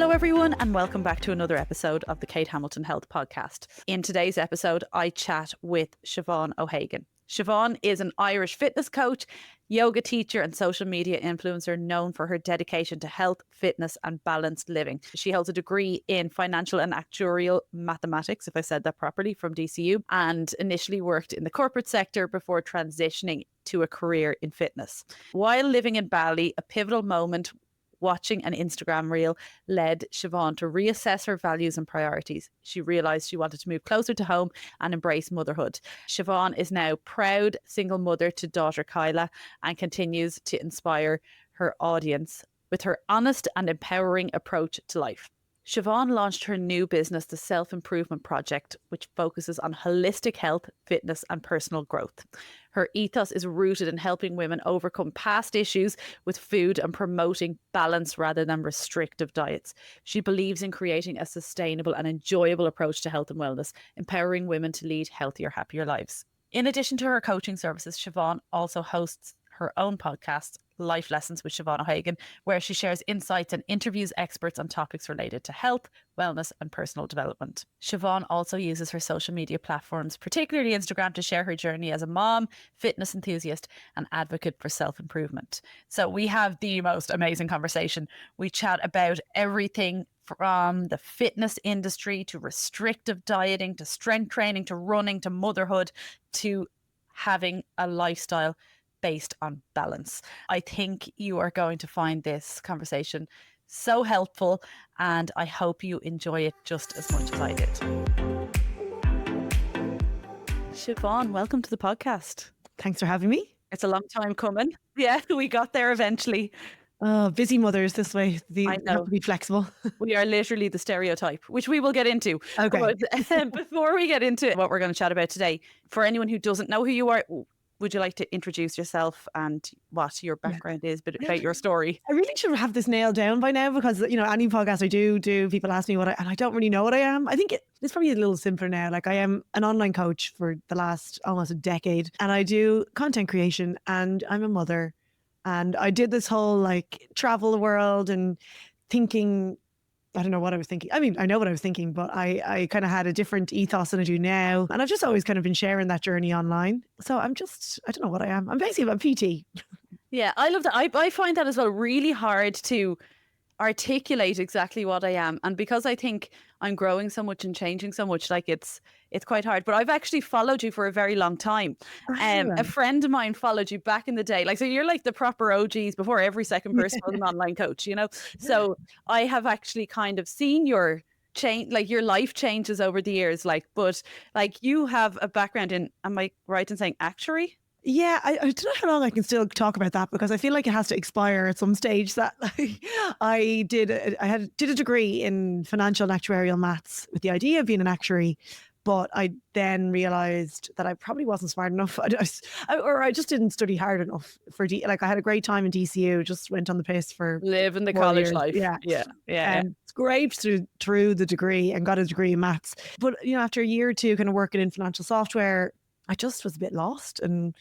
Hello everyone and welcome back to another episode of the Kate Hamilton Health Podcast. In today's episode, I chat with Siobhan O Hagan. Siobhan is an Irish fitness coach, yoga teacher and social media influencer known for her dedication to health, fitness and balanced living. She holds a degree in financial and actuarial mathematics, if I said that properly, from DCU, and initially worked in the corporate sector before transitioning to a career in fitness. While living in Bali, a pivotal moment watching an Instagram reel led Siobhan to reassess her values and priorities. She realised she wanted to move closer to home and embrace motherhood. Siobhan is now proud single mother to daughter Kyla and continues to inspire her audience with her honest and empowering approach to life. Siobhan launched her new business, the Self-Improvement Project, which focuses on holistic health, fitness and personal growth. Her ethos is rooted in helping women overcome past issues with food and promoting balance rather than restrictive diets. She believes in creating a sustainable and enjoyable approach to health and wellness, empowering women to lead healthier, happier lives. In addition to her coaching services, Siobhan also hosts her own podcast, Life Lessons with Siobhan O Hagan, where she shares insights and interviews experts on topics related to health, wellness and personal development. Siobhan also uses her social media platforms, particularly Instagram, to share her journey as a mom, fitness enthusiast and advocate for self-improvement. So we have the most amazing conversation. We chat about everything from the fitness industry to restrictive dieting, to strength training, to running, to motherhood, to having a lifestyle based on balance. I think you are going to find this conversation so helpful and I hope you enjoy it just as much as I did. Siobhan, welcome to the podcast. Thanks for having me. It's a long time coming. Yeah, we got there eventually. Busy mothers this way. I know. Have to be flexible. We are literally the stereotype, which we will get into. Okay. But before we get into what we're going to chat about today, for anyone who doesn't know who you are, would you like to introduce yourself and what your background is, but about your story? I really should have this nailed down by now because, you know, any podcast I do, people ask me and I don't really know what I am. I think it's probably a little simpler now. Like I am an online coach for the last almost a decade and I do content creation and I'm a mother and I did this whole like travel the world and thinking, I don't know what I was thinking. I mean, I know what I was thinking, but I kind of had a different ethos than I do now. And I've just always kind of been sharing that journey online. So I don't know what I am. I'm basically a PT. Yeah, I love that. I find that as well really hard to articulate exactly what I am. And because I think I'm growing so much and changing so much, like it's quite hard. But I've actually followed you for a very long time. A friend of mine followed you back in the day. Like, so you're like the proper OGs before every second person was an online coach, you know? So I have actually kind of seen your change, like your life changes over the years, like, but like you have a background in, am I right in saying actuary? Yeah, I don't know how long I can still talk about that because I feel like it has to expire at some stage. That like, I did a degree in financial and actuarial maths with the idea of being an actuary, but I then realised that I probably wasn't smart enough, or I just didn't study hard enough for like I had a great time in DCU, just went on the piss for living the college years. life. Yeah. And scraped through the degree and got a degree in maths. But you know, after a year or two, kind of working in financial software, I just was a bit lost and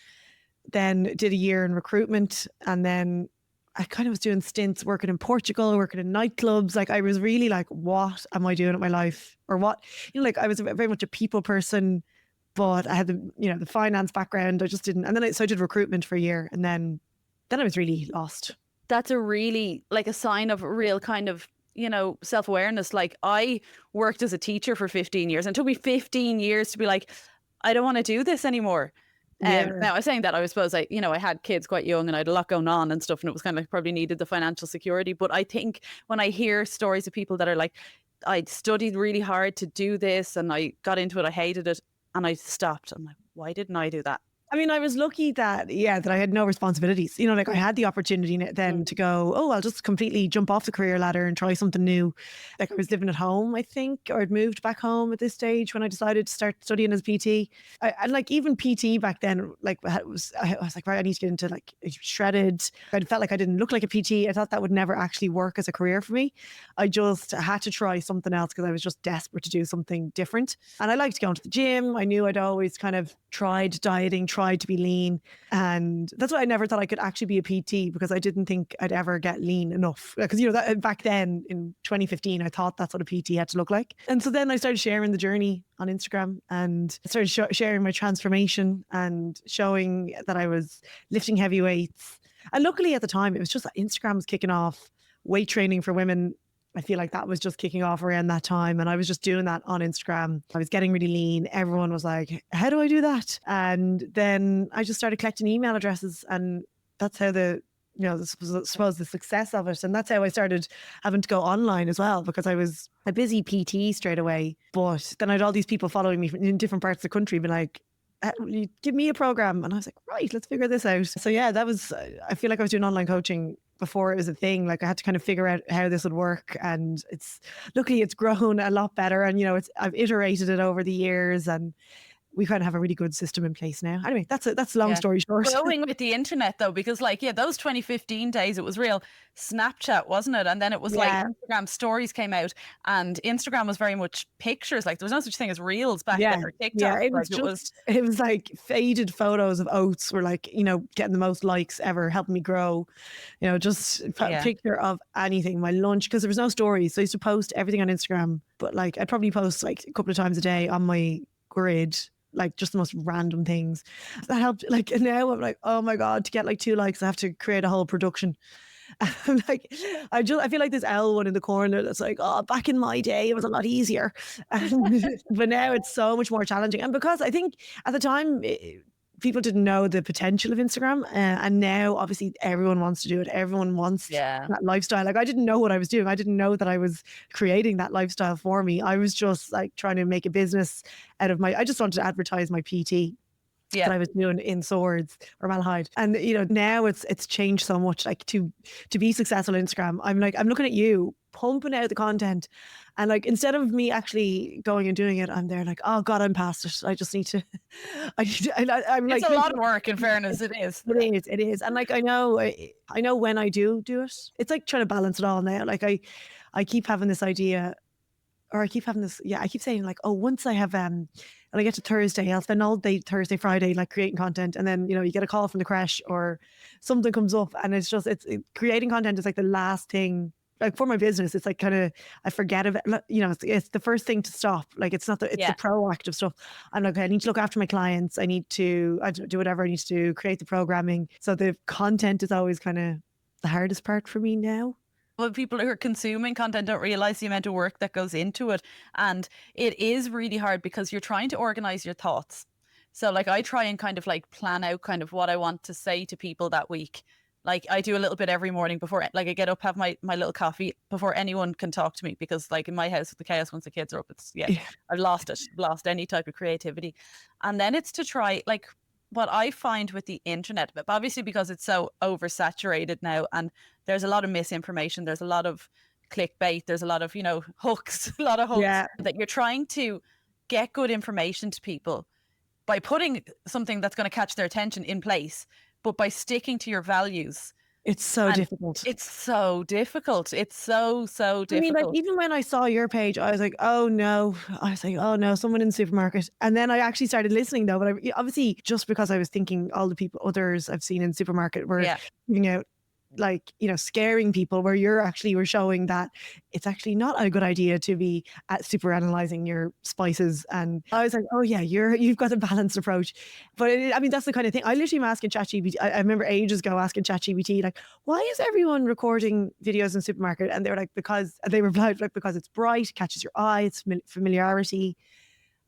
then did a year in recruitment. And then I kind of was doing stints working in Portugal, working in nightclubs. Like I was really like, what am I doing with my life? Or what, you know, like I was very much a people person, but I had the finance background. I just didn't. And then so I did recruitment for a year and then I was really lost. That's a really like a sign of real kind of, you know, self-awareness. Like I worked as a teacher for 15 years and it took me 15 years to be like, I don't want to do this anymore. Now I was saying that I suppose I had kids quite young and I had a lot going on and stuff and it was kind of probably needed the financial security. But I think when I hear stories of people that are like, I studied really hard to do this and I got into it, I hated it and I stopped. I'm like, why didn't I do that? I mean, I was lucky that I had no responsibilities. You know, like I had the opportunity then to go, oh, I'll just completely jump off the career ladder and try something new. Like I was living at home, I think, or I'd moved back home at this stage when I decided to start studying as PT. And like even PT back then, like I was like, right, I need to get into like shredded. I felt like I didn't look like a PT. I thought that would never actually work as a career for me. I just had to try something else because I was just desperate to do something different. And I liked going to the gym. I knew I'd always kind of tried dieting, tried tried to be lean. And that's why I never thought I could actually be a PT, because I didn't think I'd ever get lean enough. Because, that back then in 2015, I thought that's what a PT had to look like. And so then I started sharing the journey on Instagram and started sharing my transformation and showing that I was lifting heavy weights. And luckily at the time, it was just that Instagram was kicking off. Weight training for women, I feel like that was just kicking off around that time. And I was just doing that on Instagram. I was getting really lean. Everyone was like, how do I do that? And then I just started collecting email addresses. And that's how I suppose the success of it. And that's how I started having to go online as well, because I was a busy PT straight away. But then I had all these people following me in different parts of the country, being like, give me a program. And I was like, right, let's figure this out. So yeah, I feel like I was doing online coaching before it was a thing. Like I had to kind of figure out how this would work. And luckily it's grown a lot better. And, I've iterated it over the years, and we kind of have a really good system in place now. Anyway, that's a long story short. Growing with the internet though, because those 2015 days, it was real Snapchat, wasn't it? And then it was like Instagram stories came out, and Instagram was very much pictures. Like there was no such thing as reels back then, or TikTok. Yeah, it was like faded photos of oats were like, getting the most likes ever, helping me grow. Just a picture of anything, my lunch, because there was no stories. So I used to post everything on Instagram, but like I'd probably post like a couple of times a day on my grid, like just the most random things. That helped. Like now I'm like, oh my God, to get like 2 likes, I have to create a whole production. I'm like, I feel like this L one in the corner that's like, oh, back in my day, it was a lot easier. But now it's so much more challenging. And because I think at the time, people didn't know the potential of Instagram. And now obviously everyone wants to do it. Everyone wants that lifestyle. Like I didn't know what I was doing. I didn't know that I was creating that lifestyle for me. I was just like trying to make a business out of I just wanted to advertise my PT that I was doing in Swords or Malahide. And, now it's changed so much. Like to be successful on Instagram, I'm looking at you pumping out the content. And like, instead of me actually going and doing it, I'm there like, oh God, I'm past it. I just need to, I'm like, it's a lot of work, in fairness. It is. It is. And like, I know when I do it, it's like trying to balance it all now. Like I keep having this idea, or I keep saying like, oh, once I have, when I get to Thursday, I'll spend all day Thursday, Friday, like creating content. And then, you get a call from the crash or something comes up, and it's creating content is like the last thing. Like for my business, it's like kind of, I forget of it, it's the first thing to stop. Like it's the proactive stuff. I'm like, I need to look after my clients. I need to do whatever I need to do, create the programming. So the content is always kind of the hardest part for me now. Well, people who are consuming content don't realize the amount of work that goes into it. And it is really hard because you're trying to organize your thoughts. So like I try and kind of like plan out kind of what I want to say to people that week. Like I do a little bit every morning before, like I get up, have my little coffee before anyone can talk to me, because like in my house with the chaos, once the kids are up, I've lost any type of creativity. And then it's to try, like what I find with the internet, but obviously because it's so oversaturated now, and there's a lot of misinformation, there's a lot of clickbait, there's a lot of, hooks, that you're trying to get good information to people by putting something that's going to catch their attention in place. But by sticking to your values, it's so difficult. It's so difficult. It's so difficult. I mean, like even when I saw your page, I was like, oh no, someone in the supermarket. And then I actually started listening though. But obviously, just because I was thinking all the others I've seen in the supermarket were giving out, like, scaring people, where we're showing that it's actually not a good idea to be super analyzing your spices. And I was like, oh yeah, you've got a balanced approach. But that's the kind of thing. I literally am asking ChatGPT. I remember ages ago asking ChatGPT, like, why is everyone recording videos in the supermarket? And they were like, they replied like, because it's bright, catches your eye, it's familiarity.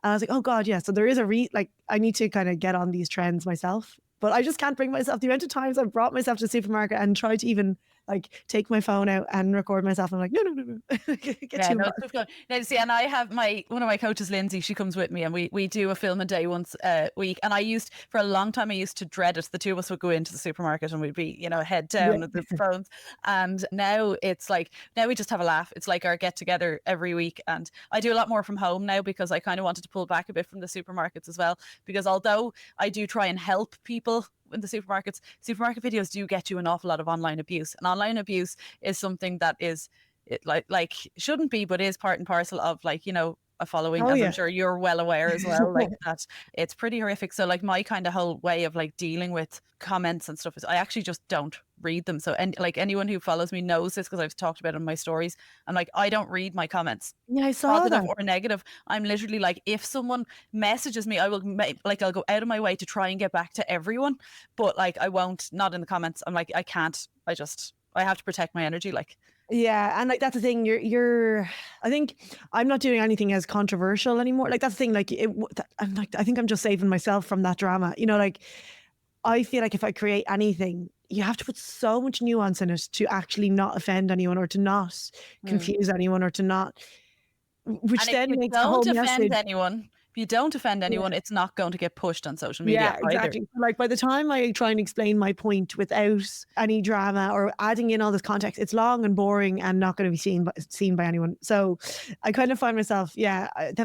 And I was like, oh God, yeah. So there is I need to kind of get on these trends myself. But I just can't bring myself. The amount of times I've brought myself to the supermarket and tried to even like take my phone out and record myself. I'm like, no. Now, see, and I have one of my coaches, Lindsay, she comes with me, and we do a film a day once a week. And for a long time, I used to dread it. The two of us would go into the supermarket and we'd be, head down with the phones. And now it's like, now we just have a laugh. It's like our get together every week. And I do a lot more from home now, because I kind of wanted to pull back a bit from the supermarkets as well. Because although I do try and help people in the supermarket videos do get you an awful lot of online abuse. And online abuse is something that is, it like shouldn't be, but is part and parcel of, like, a following, Oh as I'm yeah. sure you're well aware as well, like that it's pretty horrific. So like my kind of whole way of like dealing with comments and stuff is I actually just don't read them. So and like anyone who follows me knows this because I've talked about it in my stories. I'm like, I don't read my comments, Yeah, I saw positive that. or negative. I'm literally like, if someone messages me, I will like, I'll go out of my way to try and get back to everyone, but like I won't, not in the comments. I'm like, I can't. I have to protect my energy. Like, Yeah, and like that's the thing. You're. I think I'm not doing anything as controversial anymore. Like that's the thing. Like I'm like I think I'm just saving myself from that drama. You know, like I feel like if I create anything, you have to put so much nuance in it to actually not offend anyone or to not confuse anyone or to not, which and if then you makes the whole don't offend message. anyone, if you don't offend Yeah. anyone, it's not going to get pushed on social media Yeah, either. exactly. Like by the time I try and explain my point without any drama or adding in all this context, it's long and boring and not going to be seen by anyone. So I kind of find myself, then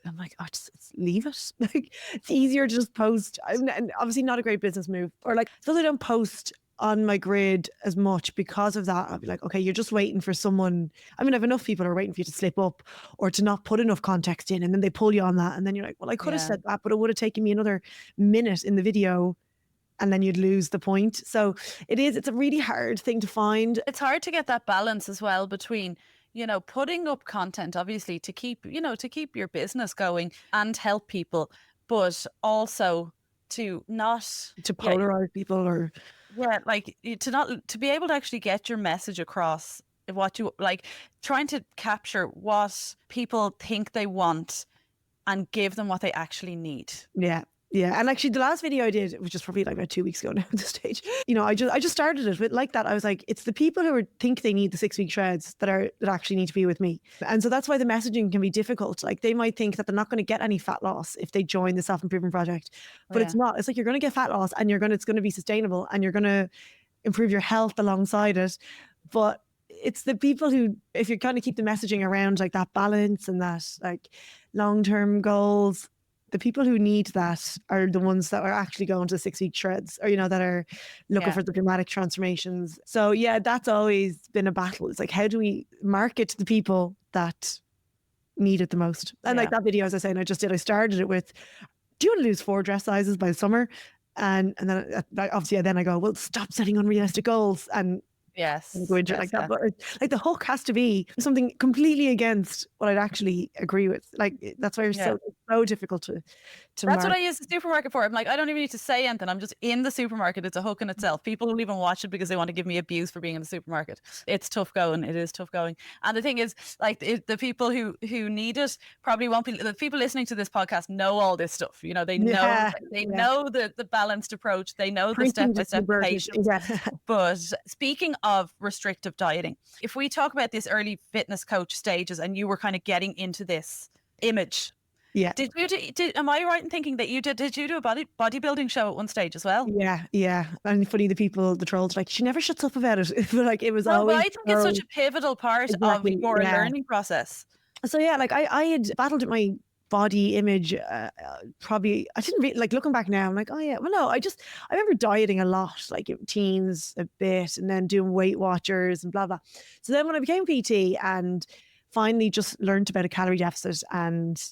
I'm like, oh, just leave it. Like it's easier to just post. And obviously not a great business move. Or like, suppose I don't post on my grid as much because of that. I'll be like, okay, you're just waiting for someone. I mean, I have enough people who are waiting for you to slip up or to not put enough context in, and then they pull you on that. And then you're like, well, I could have Yeah. said that, but it would have taken me another minute in the video and then you'd lose the point. So it's a really hard thing to find. It's hard to get that balance as well between, putting up content, obviously, to keep your business going and help people, but also to not, To yeah, polarize people or like to be able to actually get your message across, what you like, trying to capture what people think they want and give them what they actually need. yeah. Yeah. And actually the last video I did, which is probably like about 2 weeks ago now at this stage, I just started it with like that. I was like, it's the people who think they need the 6-week shreds that actually need to be with me. And so that's why the messaging can be difficult. Like they might think that they're not going to get any fat loss if they join the self-improvement project, but it's not. It's like you're going to get fat loss and it's going to be sustainable and you're going to improve your health alongside it. But it's the people who, if you kind of keep the messaging around like that balance and that like long-term goals, the people who need that are the ones that are actually going to 6-week shreds or, that are looking for the dramatic transformations. So yeah, that's always been a battle. It's like, how do we market to the people that need it the most? And like that video, as I say, and I started it with, do you want to lose 4 dress sizes by the summer? And then obviously then I go, well, stop setting unrealistic goals and yes, go into it like that. But like the hook has to be something completely against what I'd actually agree with. Like that's why it's so difficult to That's what I use the supermarket for. I'm like, I don't even need to say anything. I'm just in the supermarket. It's a hook in itself. People don't even watch it because they want to give me abuse for being in the supermarket. It's tough going. It is tough going. And the thing is, like the people who need it probably won't be, the people listening to this podcast know all this stuff. They know the balanced approach. They know the step-by-step patience. But speaking of restrictive dieting, if we talk about this early fitness coach stages and you were kind of getting into this image, am I right in thinking that did you do a bodybuilding show at one stage as well? Yeah. And funny, the trolls like, she never shuts up about it. But like it was always. But I think it's such a pivotal part of your learning process. So yeah, like I had battled with my body image probably. I didn't really, like, looking back now, I'm like, oh yeah, well no, I remember dieting a lot, like teens a bit, and then doing Weight Watchers and blah blah. So then when I became PT and finally just learned about a calorie deficit and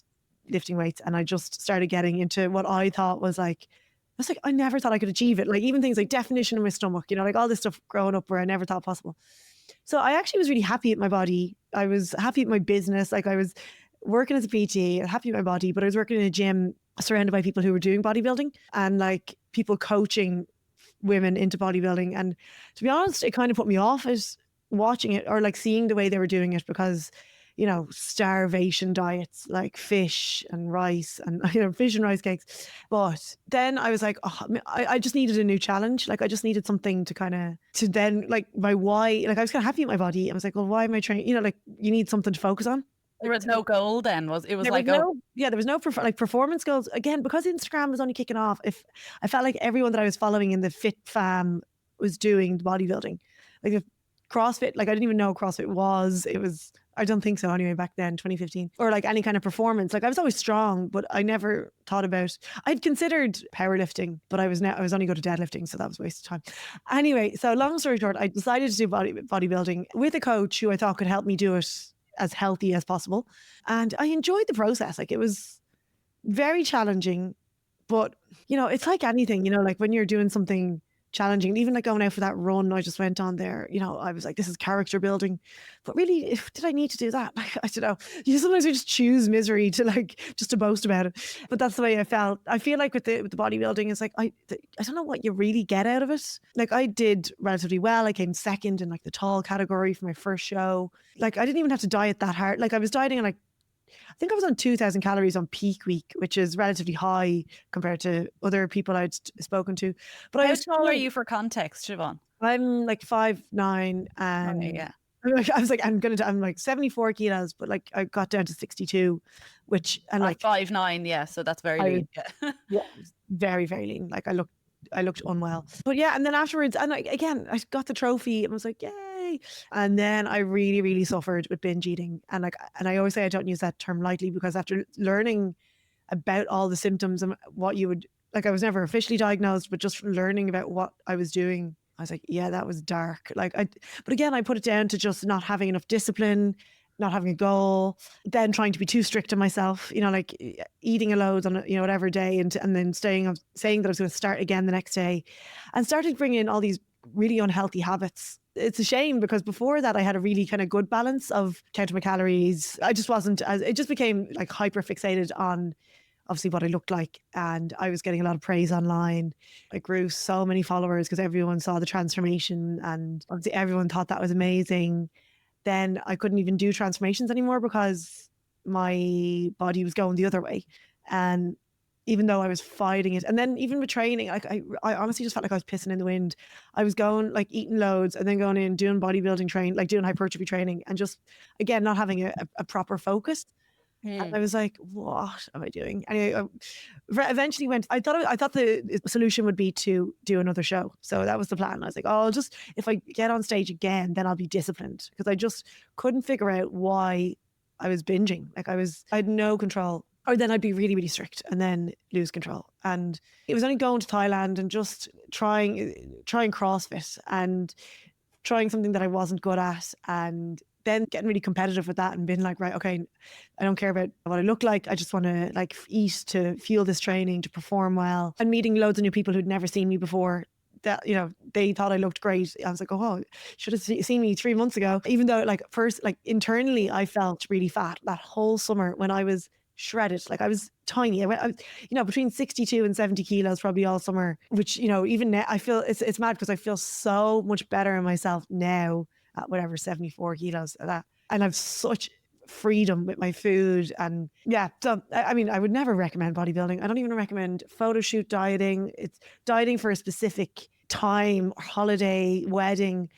lifting weights, and I just started getting into what I thought was like, I never thought I could achieve it. Like even things like definition in my stomach, like all this stuff growing up where I never thought possible. So I actually was really happy with my body. I was happy with my business. Like I was working as a PT, happy with my body, but I was working in a gym surrounded by people who were doing bodybuilding and like people coaching women into bodybuilding. And to be honest, it kind of put me off at watching it or like seeing the way they were doing it because, starvation diets like fish and rice and, fish and rice cakes. But then I was like, I just needed a new challenge. Like I just needed something to then like my why, like I was kind of happy with my body. I was like, well, why am I training? Like you need something to focus on. There was no goal then, there was no performance goals. Again, because Instagram was only kicking off, if I felt like everyone that I was following in the fit fam was doing bodybuilding. Like if CrossFit, like I didn't even know CrossFit was, I don't think so anyway back then, 2015. Or like any kind of performance. Like I was always strong, but I never thought about, I'd considered powerlifting, but I was only good at deadlifting, so that was a waste of time. Anyway, so long story short, I decided to do bodybuilding with a coach who I thought could help me do it as healthy as possible. And I enjoyed the process. Like, it was very challenging, but it's like anything, like when you're doing something challenging, even like going out for that run I just went on there, I was like, this is character building. But really, did I need to do that? Like, I don't know. Sometimes we just choose misery to just to boast about it. But that's the way I felt. I feel like with the bodybuilding, it's like, I don't know what you really get out of it. Like, I did relatively well. I came second in like the tall category for my first show. Like, I didn't even have to diet that hard. Like, I was dieting on I think I was on 2,000 calories on peak week, which is relatively high compared to other people I'd spoken to. But How tall are you for context, Siobhan? I'm like 5'9", and Okay, yeah. I was like, I'm like 74 kilos, but like I got down to 62, which, and like 5'9", yeah. So that's very lean. Yeah, very, very lean. Like, I looked unwell. But yeah, and then afterwards, and again, I got the trophy and was like, yay. And then I really, really suffered with binge eating. And I always say I don't use that term lightly, because after learning about all the symptoms and what you would, like, I was never officially diagnosed, but just learning about what I was doing, I was like, yeah, that was dark. But again, I put it down to just not having enough discipline, not having a goal, then trying to be too strict on myself, like eating a load on whatever day, and then saying that I was going to start again the next day, and started bringing in all these really unhealthy habits. It's a shame, because before that I had a really kind of good balance of counting my calories. I just wasn't it just became like hyper fixated on obviously what I looked like, and I was getting a lot of praise online. I grew so many followers because everyone saw the transformation, and obviously everyone thought that was amazing. Then I couldn't even do transformations anymore because my body was going the other way. And even though I was fighting it, and then even with training, like I honestly just felt like I was pissing in the wind. I was going, like, eating loads and then going in doing bodybuilding like doing hypertrophy training, and just again not having a proper focus. And I was like, what am I doing? Anyway, eventually I thought the solution would be to do another show. So that was the plan. I was like, oh, if I get on stage again, then I'll be disciplined, because I just couldn't figure out why I was binging. Like, I had no control, or then I'd be really, really strict and then lose control. And it was only going to Thailand and just trying CrossFit and trying something that I wasn't good at, and then getting really competitive with that and being like, right, okay, I don't care about what I look like. I just want to like eat to fuel this training, to perform well, and meeting loads of new people who'd never seen me before. That, they thought I looked great. I was like, oh, should have seen me 3 months ago. Even though, like, first, like, internally, I felt really fat that whole summer when I was shredded. Like, I was tiny. I went, between 62 and 70 kilos probably all summer, which, even now I feel it's mad, because I feel so much better in myself now at whatever 74 kilos of that. And I've such freedom with my food. And yeah, so I mean, I would never recommend bodybuilding. I don't even recommend photo shoot dieting. It's dieting for a specific time or holiday, wedding.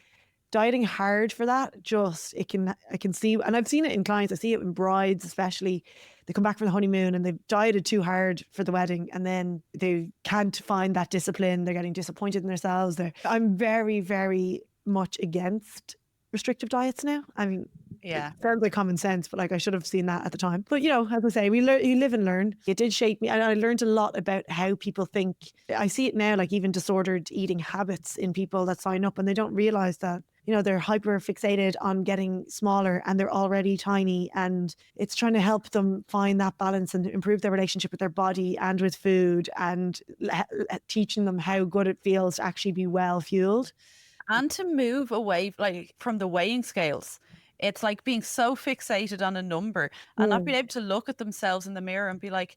Dieting hard for that, I can see, and I've seen it in clients, I see it in brides especially. They come back from the honeymoon and they've dieted too hard for the wedding, and then they can't find that discipline. They're getting disappointed in themselves. I'm very, very much against restrictive diets now. I mean, yeah, it sounds like common sense, but like, I should have seen that at the time. But as I say, you live and learn. It did shape me, and I learned a lot about how people think. I see it now, like even disordered eating habits in people that sign up, and they don't realize that they're hyper fixated on getting smaller, and they're already tiny, and it's trying to help them find that balance and improve their relationship with their body and with food, and teaching them how good it feels to actually be well fueled. And to move away from the weighing scales. It's like being so fixated on a number and not being able to look at themselves in the mirror and be like,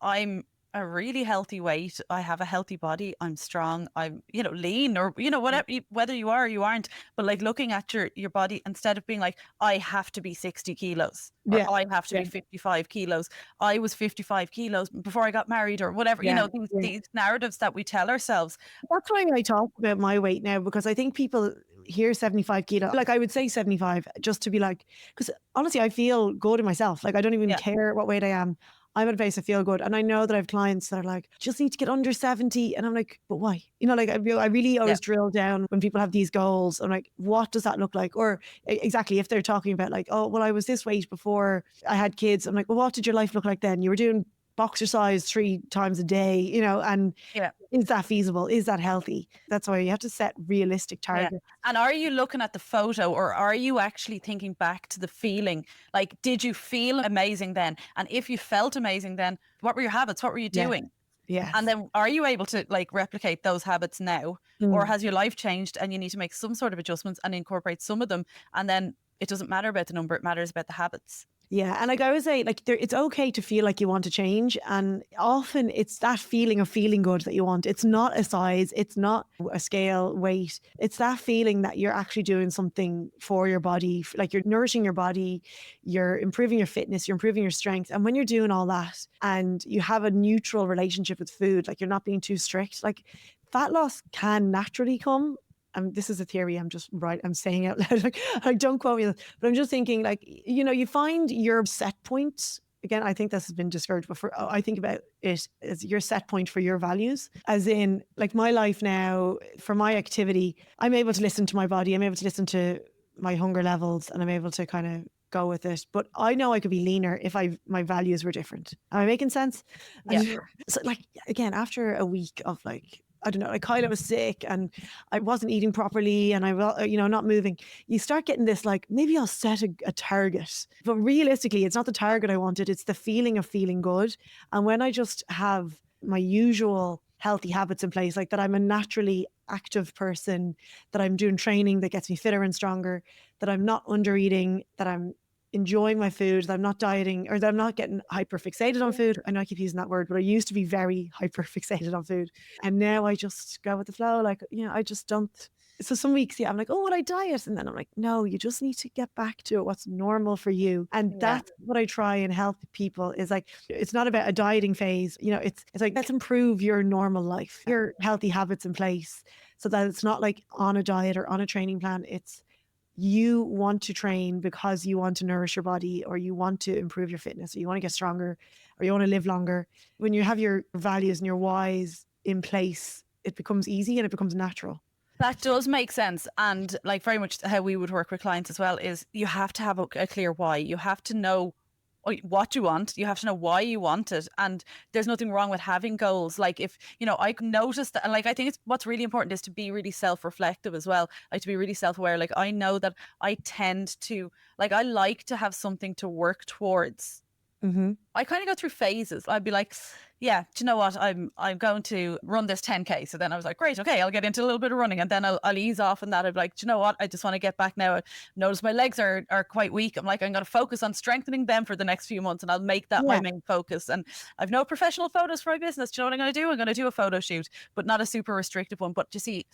I'm a really healthy weight. I have a healthy body. I'm strong. I'm, lean, or, whatever, whether you are or you aren't, but like looking at your body instead of being like, I have to be 60 kilos or I have to be 55 kilos. I was 55 kilos before I got married, or whatever, these narratives that we tell ourselves. That's why I talk about my weight now, because I think people hear 75 kilo. Like, I would say 75 just to be like, because honestly, I feel good in myself. Like, I don't even care what weight I am. I'm at a place I feel good. And I know that I have clients that are like, just need to get under 70. And I'm like, but why? I really always drill down when people have these goals. I'm like, what does that look like? Or exactly, if they're talking about like, oh, well, I was this weight before I had kids. I'm like, well, what did your life look like then? You were doing boxercise 3 times a day, you know, and Yeah. is that feasible? Is that healthy? That's why you have to set realistic targets. Yeah. And are you looking at the photo, or are you actually thinking back to the feeling? Like, did you feel amazing then? And if you felt amazing then, what were your habits? What were you doing? Yes. And then are you able to like replicate those habits now? Or has your life changed and you need to make some sort of adjustments and incorporate some of them? And then it doesn't matter about the number, it matters about the habits. Yeah. And like I always say, like it's okay to feel like you want to change. And often it's that feeling of feeling good that you want. It's not a size, it's not a scale, weight. It's that feeling that you're actually doing something for your body. Like you're nourishing your body, you're improving your fitness, you're improving your strength. And when you're doing all that and you have a neutral relationship with food, like you're not being too strict, like fat loss can naturally come. This is a theory I'm saying out loud, like don't quote me, but I'm just thinking like, you know, you find your set point. Again, I think this has been discouraged before. I think about it as your set point for your values, as in like my life now, for my activity, I'm able to listen to my body. I'm able to listen to my hunger levels and I'm able to kind of go with it. But I know I could be leaner if my values were different. Am I making sense? Yeah. So like, again, after a week of like, I don't know, like Kyla was sick and I wasn't eating properly and I, you know, not moving. You start getting this like, maybe I'll set a target, but realistically, it's not the target I wanted. It's the feeling of feeling good. And when I just have my usual healthy habits in place, like that I'm a naturally active person, that I'm doing training that gets me fitter and stronger, that I'm not under eating, that I'm enjoying my food, that I'm not dieting, or that I'm not getting hyper fixated on food. I know I keep using that word, but I used to be very hyper fixated on food. And now I just go with the flow. Like, you know, I just don't. So some weeks, yeah, I'm like, oh, would I diet? And then I'm like, no, you just need to get back to what's normal for you. And that's what I try and help people is like, it's not about a dieting phase. You know, it's like, let's improve your normal life, your healthy habits in place so that it's not like on a diet or on a training plan. It's you want to train because you want to nourish your body or you want to improve your fitness or you want to get stronger or you want to live longer. When you have your values and your whys in place, it becomes easy and it becomes natural. That does make sense. And like very much how we would work with clients as well is you have to have a clear why. You have to know what you want. You have to know why you want it. And there's nothing wrong with having goals. Like if, you know, I noticed that, and like, I think what's really important is to be really self-reflective as well. Like to be really self-aware. Like I know that I tend to, like, I like to have something to work towards. Mm-hmm. I kind of go through phases. I'd be like, yeah, do you know what? I'm going to run this 10K. So then I was like, great, okay, I'll get into a little bit of running and then I'll ease off on that. I'd be like, do you know what? I just want to get back now. I notice my legs are quite weak. I'm like, I'm going to focus on strengthening them for the next few months and I'll make that my main focus. And I've no professional photos for my business. Do you know what I'm going to do? I'm going to do a photo shoot, but not a super restrictive one. But you see,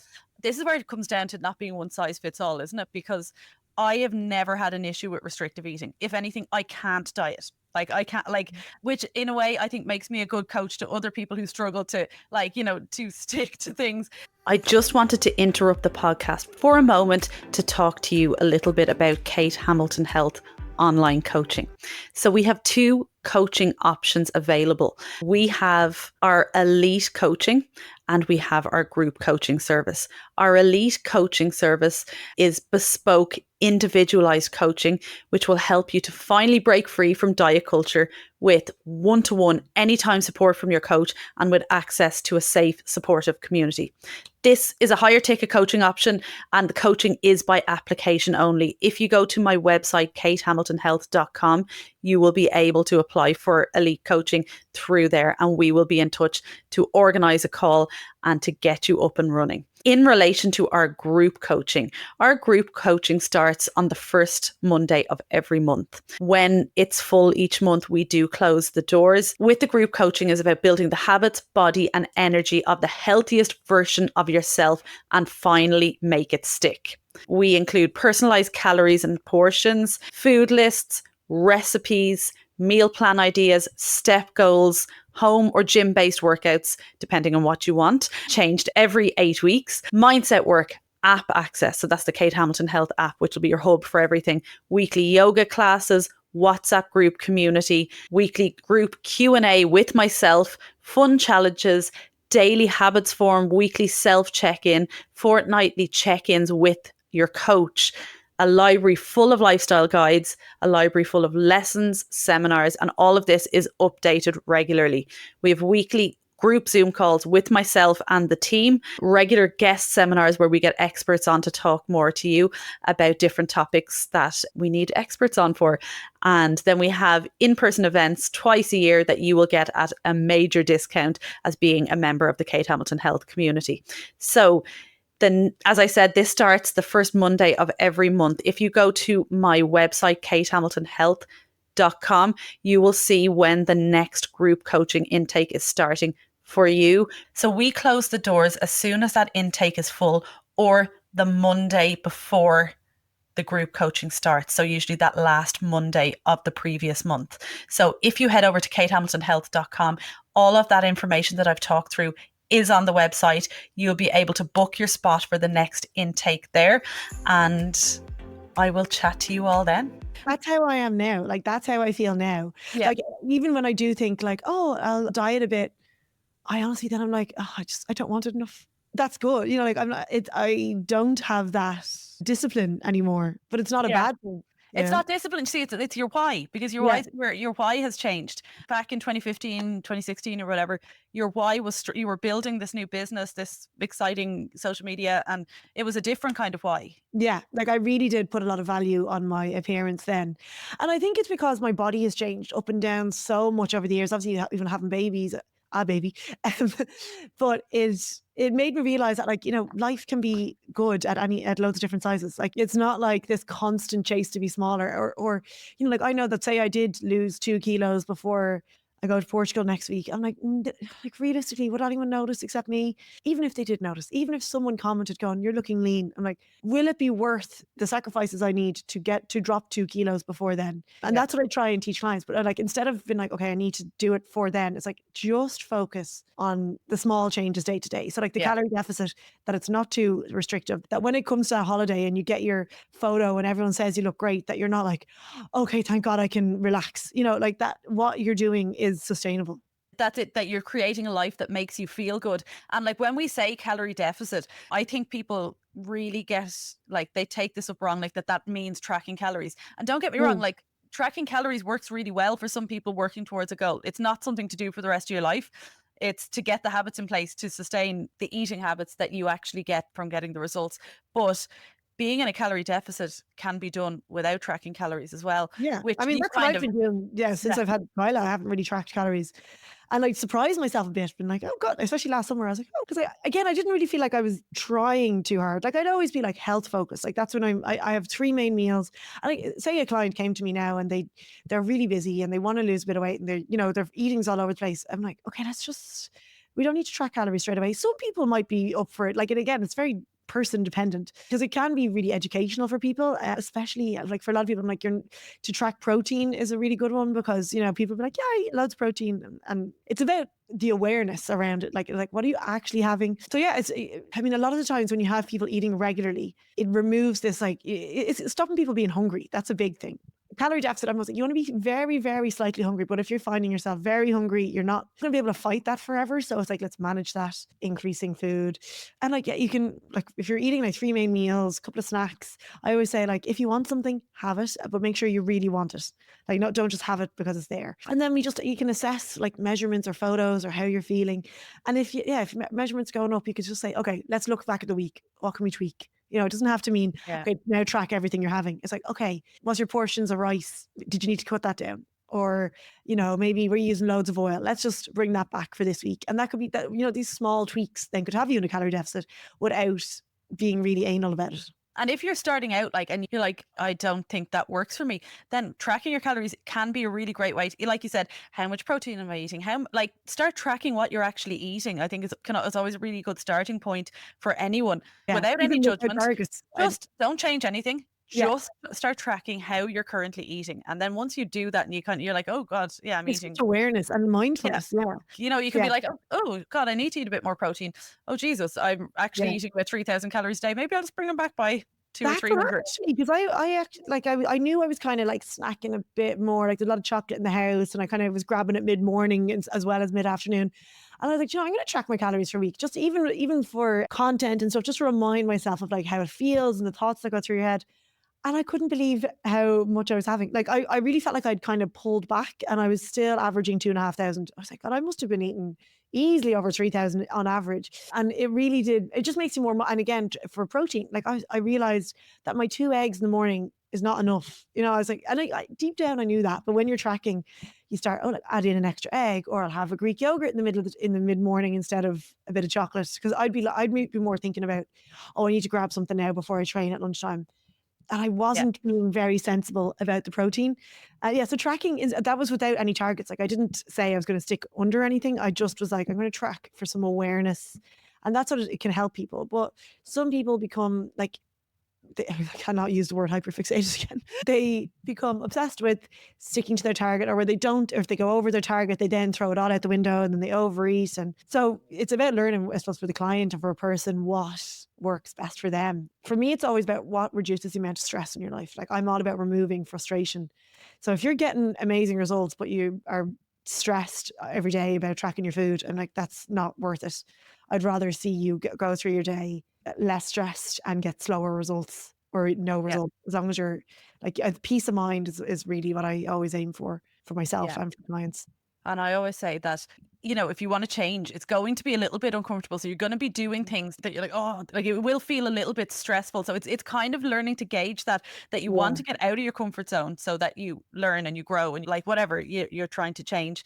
this is where it comes down to not being one size fits all, isn't it? Because I have never had an issue with restrictive eating. If anything, I can't diet. Like I can't, like, which in a way I think makes me a good coach to other people who struggle to, like, you know, to stick to things. I just wanted to interrupt the podcast for a moment to talk to you a little bit about Kate Hamilton Health online coaching. So we have 2 coaching options available. We have our elite coaching and we have our group coaching service. Our elite coaching service is bespoke, individualized coaching, which will help you to finally break free from diet culture with one-to-one anytime support from your coach and with access to a safe, supportive community. This is a higher ticket coaching option and the coaching is by application only. If you go to my website, katehamiltonhealth.com, you will be able to apply for elite coaching through there and we will be in touch to organize a call and to get you up and running. In relation to our group coaching starts on the first Monday of every month. When it's full each month, we do close the doors. With the group coaching is about building the habits, body and energy of the healthiest version of yourself and finally make it stick. We include personalized calories and portions, food lists, recipes, meal plan ideas, step goals, home or gym-based workouts, depending on what you want, changed every 8 weeks, mindset work, app access. So that's the Kate Hamilton Health app, which will be your hub for everything. Weekly yoga classes, WhatsApp group community, weekly group Q&A with myself, fun challenges, daily habits form, weekly self check-in, fortnightly check-ins with your coach, a library full of lifestyle guides, a library full of lessons, seminars, and all of this is updated regularly. We have weekly group Zoom calls with myself and the team, regular guest seminars where we get experts on to talk more to you about different topics that we need experts on for. And then we have in-person events twice a year that you will get at a major discount as being a member of the Kate Hamilton Health community. So then, as I said, this starts the first Monday of every month. If you go to my website, katehamiltonhealth.com, you will see when the next group coaching intake is starting for you. So we close the doors as soon as that intake is full, or the Monday before the group coaching starts. So usually that last Monday of the previous month. So if you head over to katehamiltonhealth.com, all of that information that I've talked through is on the website. You'll be able to book your spot for the next intake there. And I will chat to you all then. That's how I am now. Like, that's how I feel now. Yeah. Like, even when I do think like, oh, I'll diet a bit, I honestly, then I'm like, oh, I don't want it enough. That's good. You know, like I don't have that discipline anymore, but it's not a bad thing. It's not discipline. See, it's your why, because your why has changed. Back in 2015, 2016 or whatever, your why was you were building this new business, this exciting social media, and it was a different kind of why. Yeah, like I really did put a lot of value on my appearance then. And I think it's because my body has changed up and down so much over the years. Obviously, even having babies, a baby, but it made me realize that, like, you know, life can be good at loads of different sizes. Like, it's not like this constant chase to be smaller, or you know, like, I know that, say I did lose 2 kilos before I go to Portugal next week, I'm like, like, realistically, would anyone notice except me? Even if they did notice, even if someone commented going, you're looking lean, I'm like, will it be worth the sacrifices I need to get to drop 2 kilos before then? And that's what I try and teach clients. But like, instead of being like, okay, I need to do it for then, it's like, just focus on the small changes day to day. So like the calorie deficit, that it's not too restrictive, that when it comes to a holiday and you get your photo and everyone says you look great, that you're not like, okay, thank God I can relax. You know, like that, what you're doing is sustainable. That's it, that you're creating a life that makes you feel good. And like, when we say calorie deficit, I think people really get, like, they take this up wrong, like that means tracking calories. And don't get me wrong, like, tracking calories works really well for some people working towards a goal. It's not something to do for the rest of your life. It's to get the habits in place to sustain the eating habits that you actually get from getting the results. But being in a calorie deficit can be done without tracking calories as well. Yeah. Which I mean, that's what I've been doing. Yeah. Since I've had Kyla, I haven't really tracked calories. And I surprised myself a bit, been like, oh God, especially last summer, I was like, oh, because I didn't really feel like I was trying too hard. Like, I'd always be like health focused. Like, that's when I have 3 main meals. And say a client came to me now and they're really busy and they want to lose a bit of weight and their eating's all over the place. I'm like, okay, we don't need to track calories straight away. Some people might be up for it. Like, and again, it's very person dependent, because it can be really educational for people, especially like for a lot of people. I'm like, to track protein is a really good one, because people be like, yeah, I eat loads of protein, and it's about the awareness around it, like what are you actually having. So yeah, I mean, a lot of the times when you have people eating regularly, it removes this, like, it's stopping people being hungry. That's a big thing. Calorie deficit, I'm like, you want to be very, very slightly hungry, but if you're finding yourself very hungry, you're not going to be able to fight that forever. So it's like, let's manage that, increasing food. And like, yeah, you can, like, if you're eating like 3 main meals, a couple of snacks, I always say, like, if you want something, have it, but make sure you really want it. Like, no, don't just have it because it's there. And then you can assess like measurements or photos or how you're feeling. And if measurements going up, you could just say, okay, let's look back at the week. What can we tweak? It doesn't have to mean, okay, now track everything you're having. It's like, okay, what's your portions of rice? Did you need to cut that down? Or, maybe we're using loads of oil. Let's just bring that back for this week. And that could be that, these small tweaks then could have you in a calorie deficit without being really anal about it. And if you're starting out, like, and you're like, I don't think that works for me, then tracking your calories can be a really great way to, like you said, how much protein am I eating? Start tracking what you're actually eating. I think it's always a really good starting point for anyone, without any judgment. Just don't change anything. Just start tracking how you're currently eating. And then once you do that, and you're like, oh God, yeah, I'm eating. Awareness and mindfulness. Yeah. You can be like, oh God, I need to eat a bit more protein. Oh Jesus, I'm actually eating about 3,000 calories a day. Maybe I'll just bring them back by 200 or 300. Because I actually, like, I knew I was kind of like snacking a bit more. Like, there's a lot of chocolate in the house, and I kind of was grabbing it mid-morning as well as mid-afternoon. And I was like, I'm going to track my calories for a week, just even for content and stuff, just to remind myself of like how it feels and the thoughts that go through your head. And I couldn't believe how much I was having. Like, I really felt like I'd kind of pulled back and I was still averaging 2,500. I was like, God, I must have been eating easily over 3,000 on average. And it really did. It just makes you more. And again, for protein, like I realized that my 2 eggs in the morning is not enough. You know, I was like, and I deep down I knew that. But when you're tracking, you start, oh, like, add in an extra egg, or I'll have a Greek yogurt in the middle of in the mid morning instead of a bit of chocolate. Because I'd be more thinking about, oh, I need to grab something now before I train at lunchtime. And I Yeah. wasn't being very sensible about the protein. So tracking that was without any targets. Like, I didn't say I was going to stick under anything. I just was like, I'm going to track for some awareness. And that's what it can help people. But some people become like, I cannot use the word hyperfixated again. They become obsessed with sticking to their target, or where they don't, or if they go over their target, they then throw it all out the window and then they overeat. And so it's about learning, I suppose, for the client and for a person, what works best for them. For me, it's always about what reduces the amount of stress in your life. Like, I'm all about removing frustration. So if you're getting amazing results, but you are stressed every day about tracking your food, I'm like, that's not worth it. I'd rather see you go through your day less stressed and get slower results or no Yeah. results, as long as you're like, peace of mind is really what I always aim for myself Yeah. and for clients. And I always say that, if you want to change, it's going to be a little bit uncomfortable. So you're going to be doing things that you're like, oh, like it will feel a little bit stressful. So it's kind of learning to gauge that you Yeah. want to get out of your comfort zone so that you learn and you grow and like whatever you're trying to change.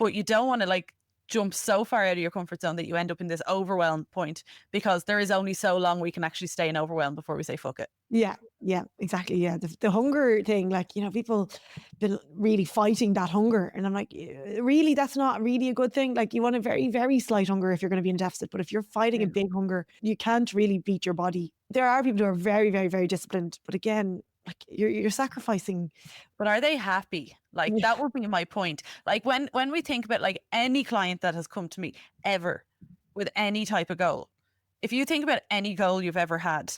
But you don't want to like jump so far out of your comfort zone that you end up in this overwhelmed point, because there is only so long we can actually stay in overwhelm before we say fuck it. Yeah, exactly. Yeah, the hunger thing, like, people been really fighting that hunger, and I'm like, really, that's not really a good thing. Like, you want a very, very slight hunger if you're going to be in deficit, but if you're fighting a big hunger, you can't really beat your body. There are people who are very, very, very disciplined, but again, like, you're sacrificing. But are they happy? Like Yeah, that would be my point. Like when we think about like any client that has come to me ever with any type of goal, if you think about any goal you've ever had,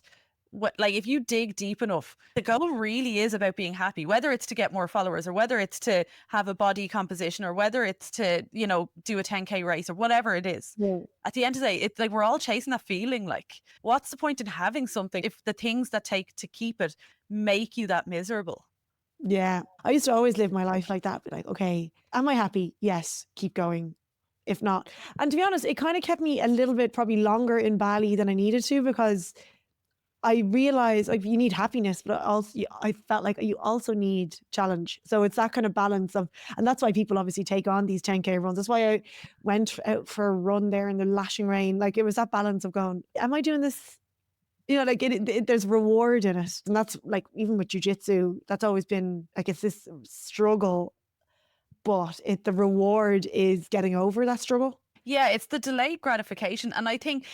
like if you dig deep enough, the goal really is about being happy, whether it's to get more followers or whether it's to have a body composition or whether it's to, do a 10K race or whatever it is. yeah. At the end of the day, it's like we're all chasing that feeling. Like, what's the point in having something if the things that take to keep it make you that miserable? Yeah. I used to always live my life like that. Be like, okay, am I happy? Yes, keep going. If not, and to be honest, it kind of kept me a little bit probably longer in Bali than I needed to, because I realized, like, you need happiness, but I felt like you also need challenge. So it's that kind of balance of, and that's why people obviously take on these 10K runs. That's why I went out for a run there in the lashing rain. Like, it was that balance of going, am I doing this? Like, there's reward in it. And that's like, even with Jiu Jitsu, that's always been like, it's this struggle, but the reward is getting over that struggle. Yeah, it's the delayed gratification. And I think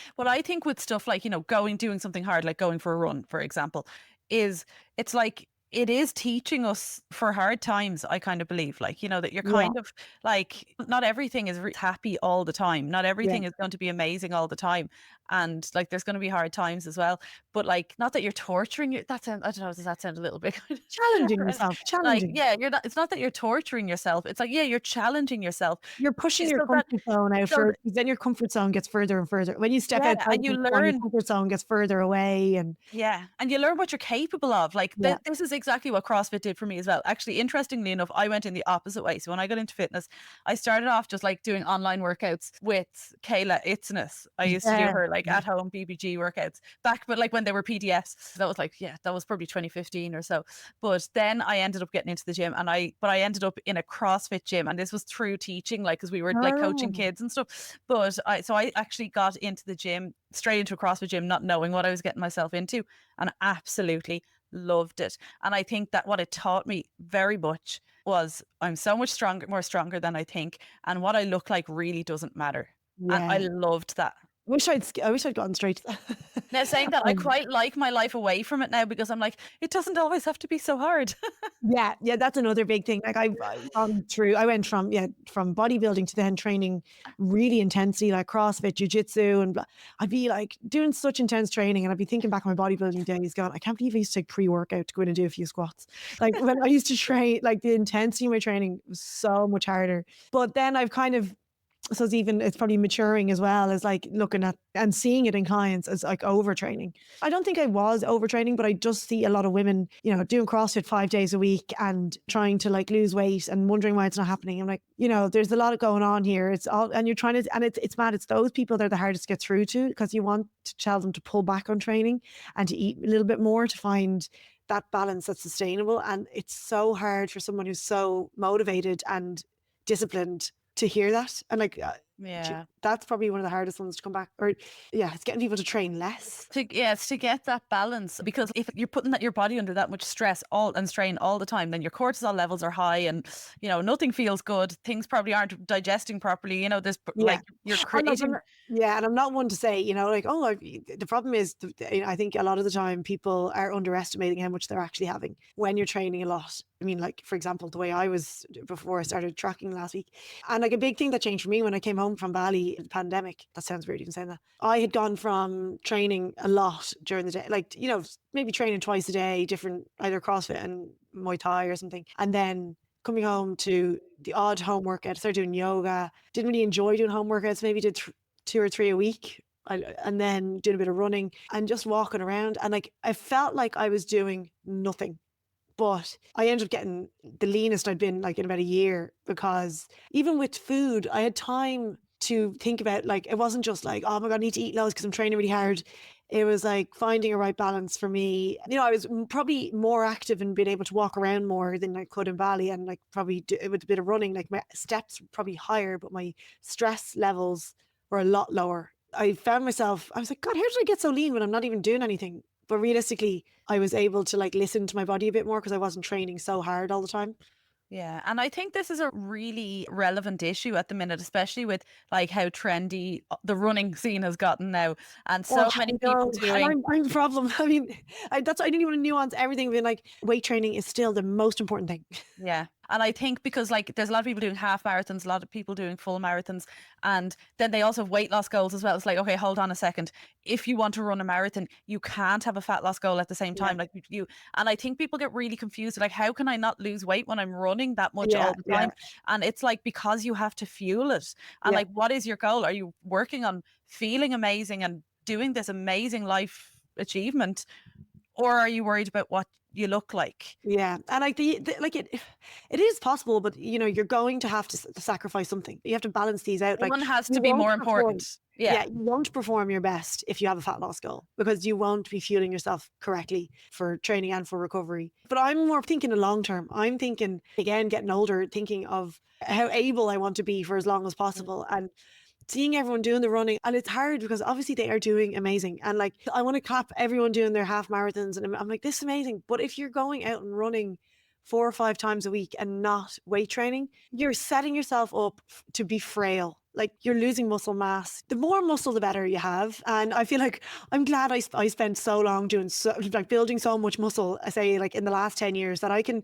with stuff like, doing something hard, like going for a run, for example, is it's like it is teaching us for hard times. I kind of believe, like, that you're Yeah. kind of like, not everything is happy all the time. Not Yeah. everything is going to be amazing all the time. And like, there's going to be hard times as well. But like, not that you're torturing you. I don't know, does that sound a little bit Challenging yourself, like, challenging. yeah, you're not, it's not that you're torturing yourself. It's like, yeah, you're challenging yourself. You're pushing your So that, comfort zone out so further, because then your comfort zone gets further and further. When you step yeah, outside and you your comfort zone, your learn. comfort zone gets further away. And Yeah, and you learn what you're capable of. Like yeah, this is exactly what CrossFit did for me as well. Actually, interestingly enough, I went in the opposite way. So when I got into fitness, I started off just like doing online workouts with Kayla Itznes. I used to do yeah, her like at home BBG workouts back, but like when they were PDFs. That was like, yeah, that was probably 2015 or so. But then I ended up getting into the gym, but I ended up in a CrossFit gym, and this was through teaching, like because we were like coaching oh, kids and stuff. But I actually got into the gym, straight into a CrossFit gym, not knowing what I was getting myself into, and absolutely loved it. And I think that what it taught me very much was I'm so much more stronger than I think, and what I look like really doesn't matter. And I yeah. loved that. I wish I'd gotten straight to that. Now, saying that, I Um, quite like my life away from it now, because I'm like, it doesn't always have to be so hard. yeah, that's another big thing. Like, I went from bodybuilding to then training really intensely, like CrossFit, Jiu Jitsu, and I'd be like doing such intense training, and I'd be thinking back on my bodybuilding days, going, I can't believe I used to take pre-workout to go in and do a few squats. Like, when I used to train, like, the intensity of my training was so much harder. But then I've kind of So it's probably maturing as well as like looking at and seeing it in clients as like overtraining. I don't think I was overtraining, but I just see a lot of women, doing CrossFit 5 days a week and trying to like lose weight and wondering why it's not happening. I'm like, there's a lot going on here. It's all, and you're trying to, and it's mad. It's those people that are the hardest to get through to, because you want to tell them to pull back on training and to eat a little bit more to find that balance that's sustainable. And it's so hard for someone who's so motivated and disciplined to hear that. And like, Yeah. that's probably one of the hardest ones to come back. Or it's getting people to train less. It's to get that balance, because if you're putting your body under that much stress and strain all the time, then your cortisol levels are high, and nothing feels good. Things probably aren't digesting properly. There's like you're creating. And I'm not one to say, like, the problem is, I think a lot of the time people are underestimating how much they're actually having when you're training a lot. I mean, like, for example, the way I was before I started tracking last week. And like a big thing that changed for me when I came home from Bali in the pandemic, that sounds weird even saying that. I had gone from training a lot during the day, like, maybe training twice a day, different, either CrossFit and Muay Thai or something. And then coming home to the odd home workout, started doing yoga, didn't really enjoy doing home workouts, maybe did 2 or 3 a week. And then doing a bit of running and just walking around. And like, I felt like I was doing nothing. But I ended up getting the leanest I'd been like in about a year, because even with food, I had time to think about, like, it wasn't just like, oh my God, I need to eat loads because I'm training really hard. It was like finding a right balance for me. I was probably more active and being able to walk around more than I could in Bali, and like probably with a bit of running, like my steps were probably higher, but my stress levels were a lot lower. I found myself, I was like, God, how did I get so lean when I'm not even doing anything? But realistically, I was able to like listen to my body a bit more because I wasn't training so hard all the time. Yeah. And I think this is a really relevant issue at the minute, especially with like how trendy the running scene has gotten now. And so many people doing. I'm the problem. I mean, I didn't even want to nuance everything. Being like, weight training is still the most important thing. Yeah. And I think because like there's a lot of people doing half marathons, a lot of people doing full marathons, and then they also have weight loss goals as well. It's like, okay, hold on a second. If you want to run a marathon, you can't have a fat loss goal at the same time. Like and I think people get really confused. Like, how can I not lose weight when I'm running that much all the time? And it's like, because you have to fuel it. And like, what is your goal? Are you working on feeling amazing and doing this amazing life achievement? Or are you worried about what you look like? Yeah. And like it is possible, but you're going to have to sacrifice something. You have to balance these out. One has to be more important. Yeah. You won't perform your best if you have a fat loss goal, because you won't be fueling yourself correctly for training and for recovery. But I'm more thinking long term. I'm thinking, again, getting older, thinking of how able I want to be for as long as possible. And seeing everyone doing the running, and it's hard because obviously they are doing amazing, and like I want to clap everyone doing their half marathons, and I'm like, this is amazing. But if you're going out and running 4 or 5 times a week and not weight training, you're setting yourself up to be frail. Like, you're losing muscle mass. The more muscle, the better you have. And I feel like I'm glad I spent so long building so much muscle, I say, like in the last 10 years, that I can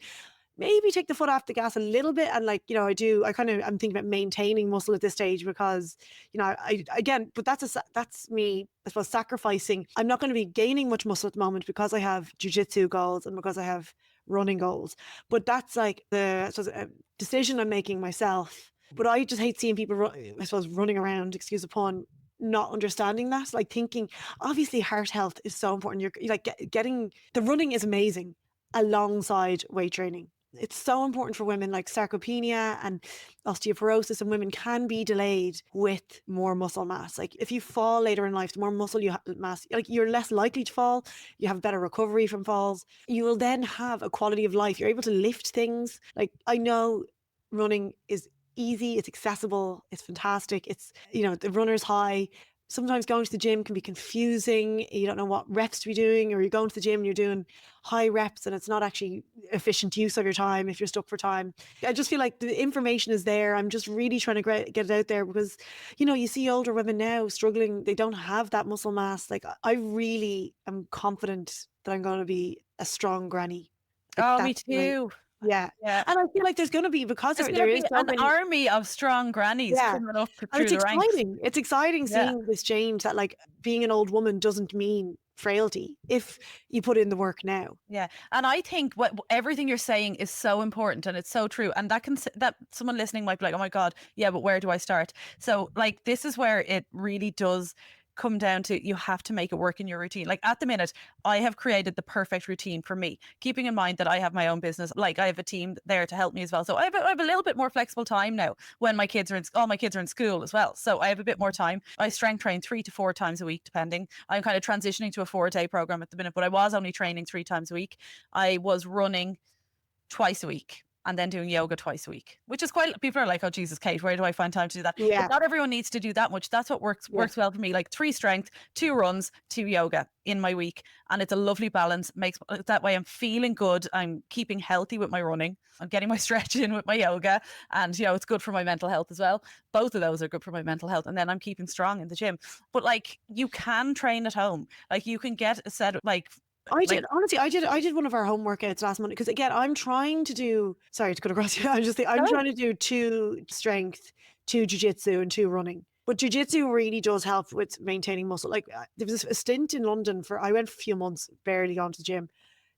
maybe take the foot off the gas a little bit. And like, I'm thinking about maintaining muscle at this stage, because, but that's me, I suppose, sacrificing. I'm not going to be gaining much muscle at the moment because I have Jiu Jitsu goals and because I have running goals. But that's like a decision I'm making myself. But I just hate seeing people, running around, excuse the pun, not understanding that, like thinking, obviously heart health is so important. You're like getting the running is amazing alongside weight training. It's so important for women. Like sarcopenia and osteoporosis and women can be delayed with more muscle mass. Like if you fall later in life, the more muscle you have mass, like you're less likely to fall. You have better recovery from falls. You will then have a quality of life. You're able to lift things. Like, I know running is easy, it's accessible, it's fantastic. It's, the runner's high. Sometimes going to the gym can be confusing. You don't know what reps to be doing, or you're going to the gym and you're doing high reps and it's not actually efficient use of your time if you're stuck for time. I just feel like the information is there. I'm just really trying to get it out there, because, you see older women now struggling. They don't have that muscle mass. Like, I really am confident that I'm going to be a strong granny. Like, me too. Yeah. And I feel like there's going to be, because there is an army of strong grannies coming up through the ranks. It's exciting seeing this change, that like being an old woman doesn't mean frailty if you put in the work now. Yeah. And I think everything you're saying is so important and it's so true. And that someone listening might be like, oh my God, yeah, but where do I start? So like, this is where it really does come down to, you have to make it work in your routine. Like at the minute, I have created the perfect routine for me, keeping in mind that I have my own business. Like I have a team there to help me as well. So I have a little bit more flexible time now when my kids are all my kids are in school as well. So I have a bit more time. I strength train 3 to 4 times a week, depending. I'm kind of transitioning to a 4-day program at the minute, but I was only training 3 times a week. I was running twice a week and then doing yoga twice a week, which is quite, people are like, oh Jesus, Kate, where do I find time to do that? Yeah. But not everyone needs to do that much. That's what works well for me. Like 3 strength, 2 runs, 2 yoga in my week. And it's a lovely balance. Makes that way I'm feeling good. I'm keeping healthy with my running. I'm getting my stretch in with my yoga. And, it's good for my mental health as well. Both of those are good for my mental health. And then I'm keeping strong in the gym. But like, you can train at home. Like you can get a set of I did one of our home workouts last Monday because again, I'm trying to do, sorry to cut across you, I'm trying to do 2 strength, 2 jiu-jitsu and 2 running. But jiu-jitsu really does help with maintaining muscle. Like there was a stint in London I went for a few months, barely gone to the gym,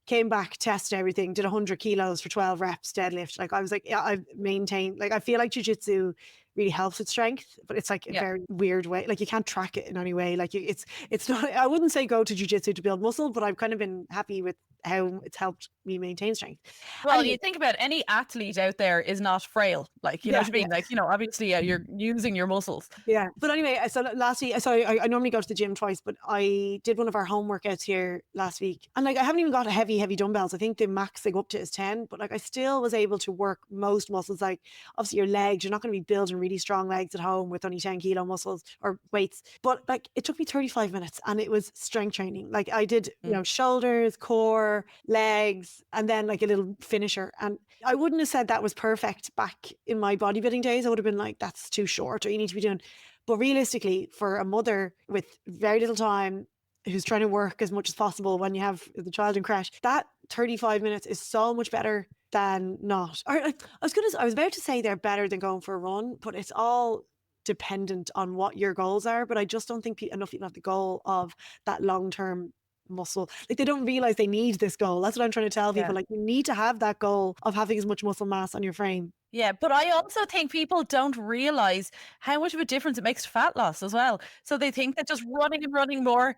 came back, tested everything, did 100 kilos for 12 reps deadlift. Like I was like, yeah, I've maintained, like I feel like jiu-jitsu really helps with strength, but it's like a very weird way. Like you can't track it in any way. Like it's not, I wouldn't say go to jiu-jitsu to build muscle, but I've kind of been happy with how it's helped me maintain strength. Well, you think about any athlete out there is not frail. Like, you know what I mean? Like, obviously you're using your muscles. Yeah. But anyway, so last week, I normally go to the gym twice, but I did one of our home workouts here last week. And like, I haven't even got heavy dumbbells. I think the max they go up to is 10, but like I still was able to work most muscles. Like obviously your legs, you're not going to be building really strong legs at home with only 10 kilo muscles or weights. But like it took me 35 minutes and it was strength training. Like I did, shoulders, core, legs, and then like a little finisher. And I wouldn't have said that was perfect back in my bodybuilding days. I would have been like, that's too short, or you need to be doing. But realistically, for a mother with very little time who's trying to work as much as possible when you have the child in crash, that 35 minutes is so much better than not. I was about to say they're better than going for a run, but it's all dependent on what your goals are. But I just don't think enough people have the goal of that long-term muscle. Like they don't realize they need this goal. That's what I'm trying to tell people. Like you need to have that goal of having as much muscle mass on your frame. Yeah, but I also think people don't realize how much of a difference it makes to fat loss as well. So they think that just running and running more,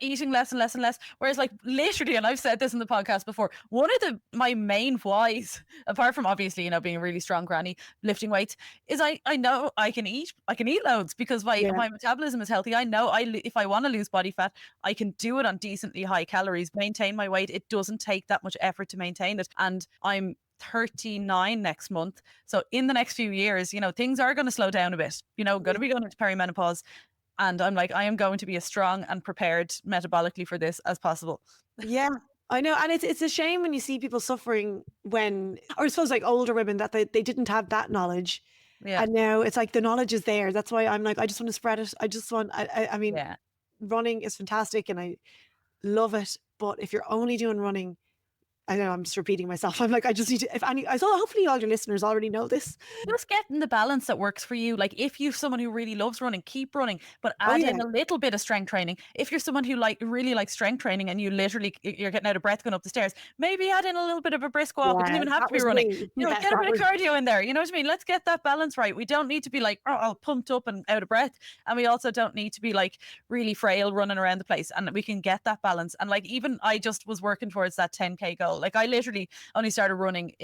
eating less and less and less. Whereas like literally, and I've said this in the podcast before, one of my main whys, apart from obviously, being a really strong granny, lifting weights, is I know I can eat loads because my metabolism is healthy. I know if I want to lose body fat, I can do it on decently high calories, maintain my weight. It doesn't take that much effort to maintain it. And I'm 39 next month. So in the next few years, things are going to slow down a bit, going to be going into perimenopause. And I'm like, I am going to be as strong and prepared metabolically for this as possible. Yeah, I know. And it's a shame when you see people suffering or I suppose like older women that they didn't have that knowledge. Yeah. And now it's like the knowledge is there. That's why I'm like, I just want to spread it. I mean, running is fantastic and I love it. But if you're only doing running, I know I'm just repeating myself. I'm like, I just need to, hopefully all your listeners already know this. Just getting the balance that works for you. Like if you're someone who really loves running, keep running, but add in a little bit of strength training. If you're someone who really likes strength training and you're getting out of breath going up the stairs, maybe add in a little bit of a brisk walk. It doesn't even have to be running. Get a bit of cardio in there. You know what I mean? Let's get that balance right. We don't need to be like, all pumped up and out of breath. And we also don't need to be like really frail running around the place. And we can get that balance. And like, even I just was working towards that 10K goal. Like I literally only started running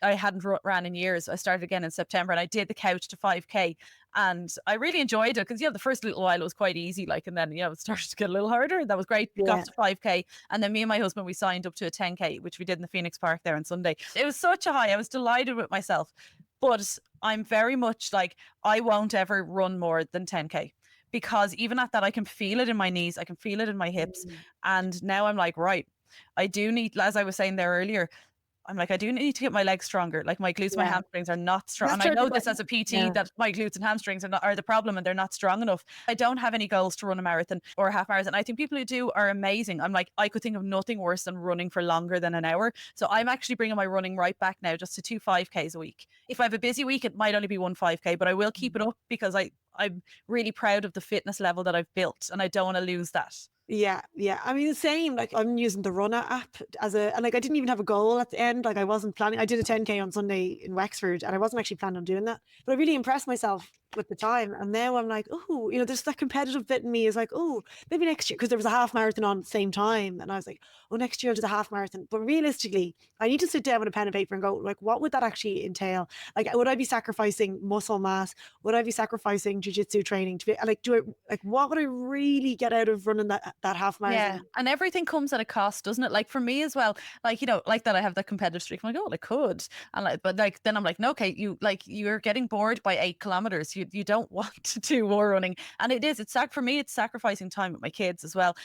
I hadn't ran in years. I started again in September and I did the couch to 5K and I really enjoyed it because, the first little while it was quite easy. Like, and then, it started to get a little harder and that was great. We got to 5K and then me and my husband, we signed up to a 10K, which we did in the Phoenix Park there on Sunday. It was such a high. I was delighted with myself, but I'm very much like, I won't ever run more than 10K. Because even at that, I can feel it in my knees. I can feel it in my hips. And now I'm like, right, I do need, as I was saying there earlier, I'm like, I do need to get my legs stronger. Like my glutes, my hamstrings are not strong. And I know this as a PT that my glutes and hamstrings are the problem and they're not strong enough. I don't have any goals to run a marathon or a half marathon. I think people who do are amazing. I'm like, I could think of nothing worse than running for longer than an hour. So I'm actually bringing my running right back now just to 2 5Ks a week. If I have a busy week, it might only be 1 5K, but I will keep it up because I'm really proud of the fitness level that I've built and I don't want to lose that. Yeah, yeah. I mean, the same. Like I'm using the Runner app and like I didn't even have a goal at the end. Like I wasn't planning. I did a 10K on Sunday in Wexford, and I wasn't actually planning on doing that. But I really impressed myself with the time. And now I'm like, oh, there's that competitive bit in me is like, oh, maybe next year, because there was a half marathon on at the same time, and I was like, oh, next year I'll do the half marathon. But realistically, I need to sit down with a pen and paper and go, like, what would that actually entail? Like, would I be sacrificing muscle mass? Would I be sacrificing jiu-jitsu training to be like, what would I really get out of running that half Yeah. marathon? And everything comes at a cost, doesn't it? Like for me as well, like, like that I have that competitive streak. I'm like, oh, I could. And like, but like, then I'm like, no, okay, you're getting bored by 8 kilometers. You don't want to do more running. And for me, it's sacrificing time with my kids as well.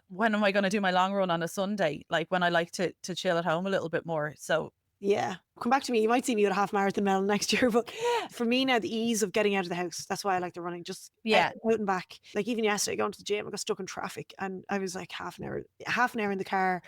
When am I going to do my long run on a Sunday? Like when I like to chill at home a little bit more. So Yeah. Come back to me. You might see me at a half marathon medal next year. But for me now, the ease of getting out of the house, that's why I like the running. Just yeah. out and back. Like even yesterday, going to the gym, I got stuck in traffic and I was like half an hour in the car.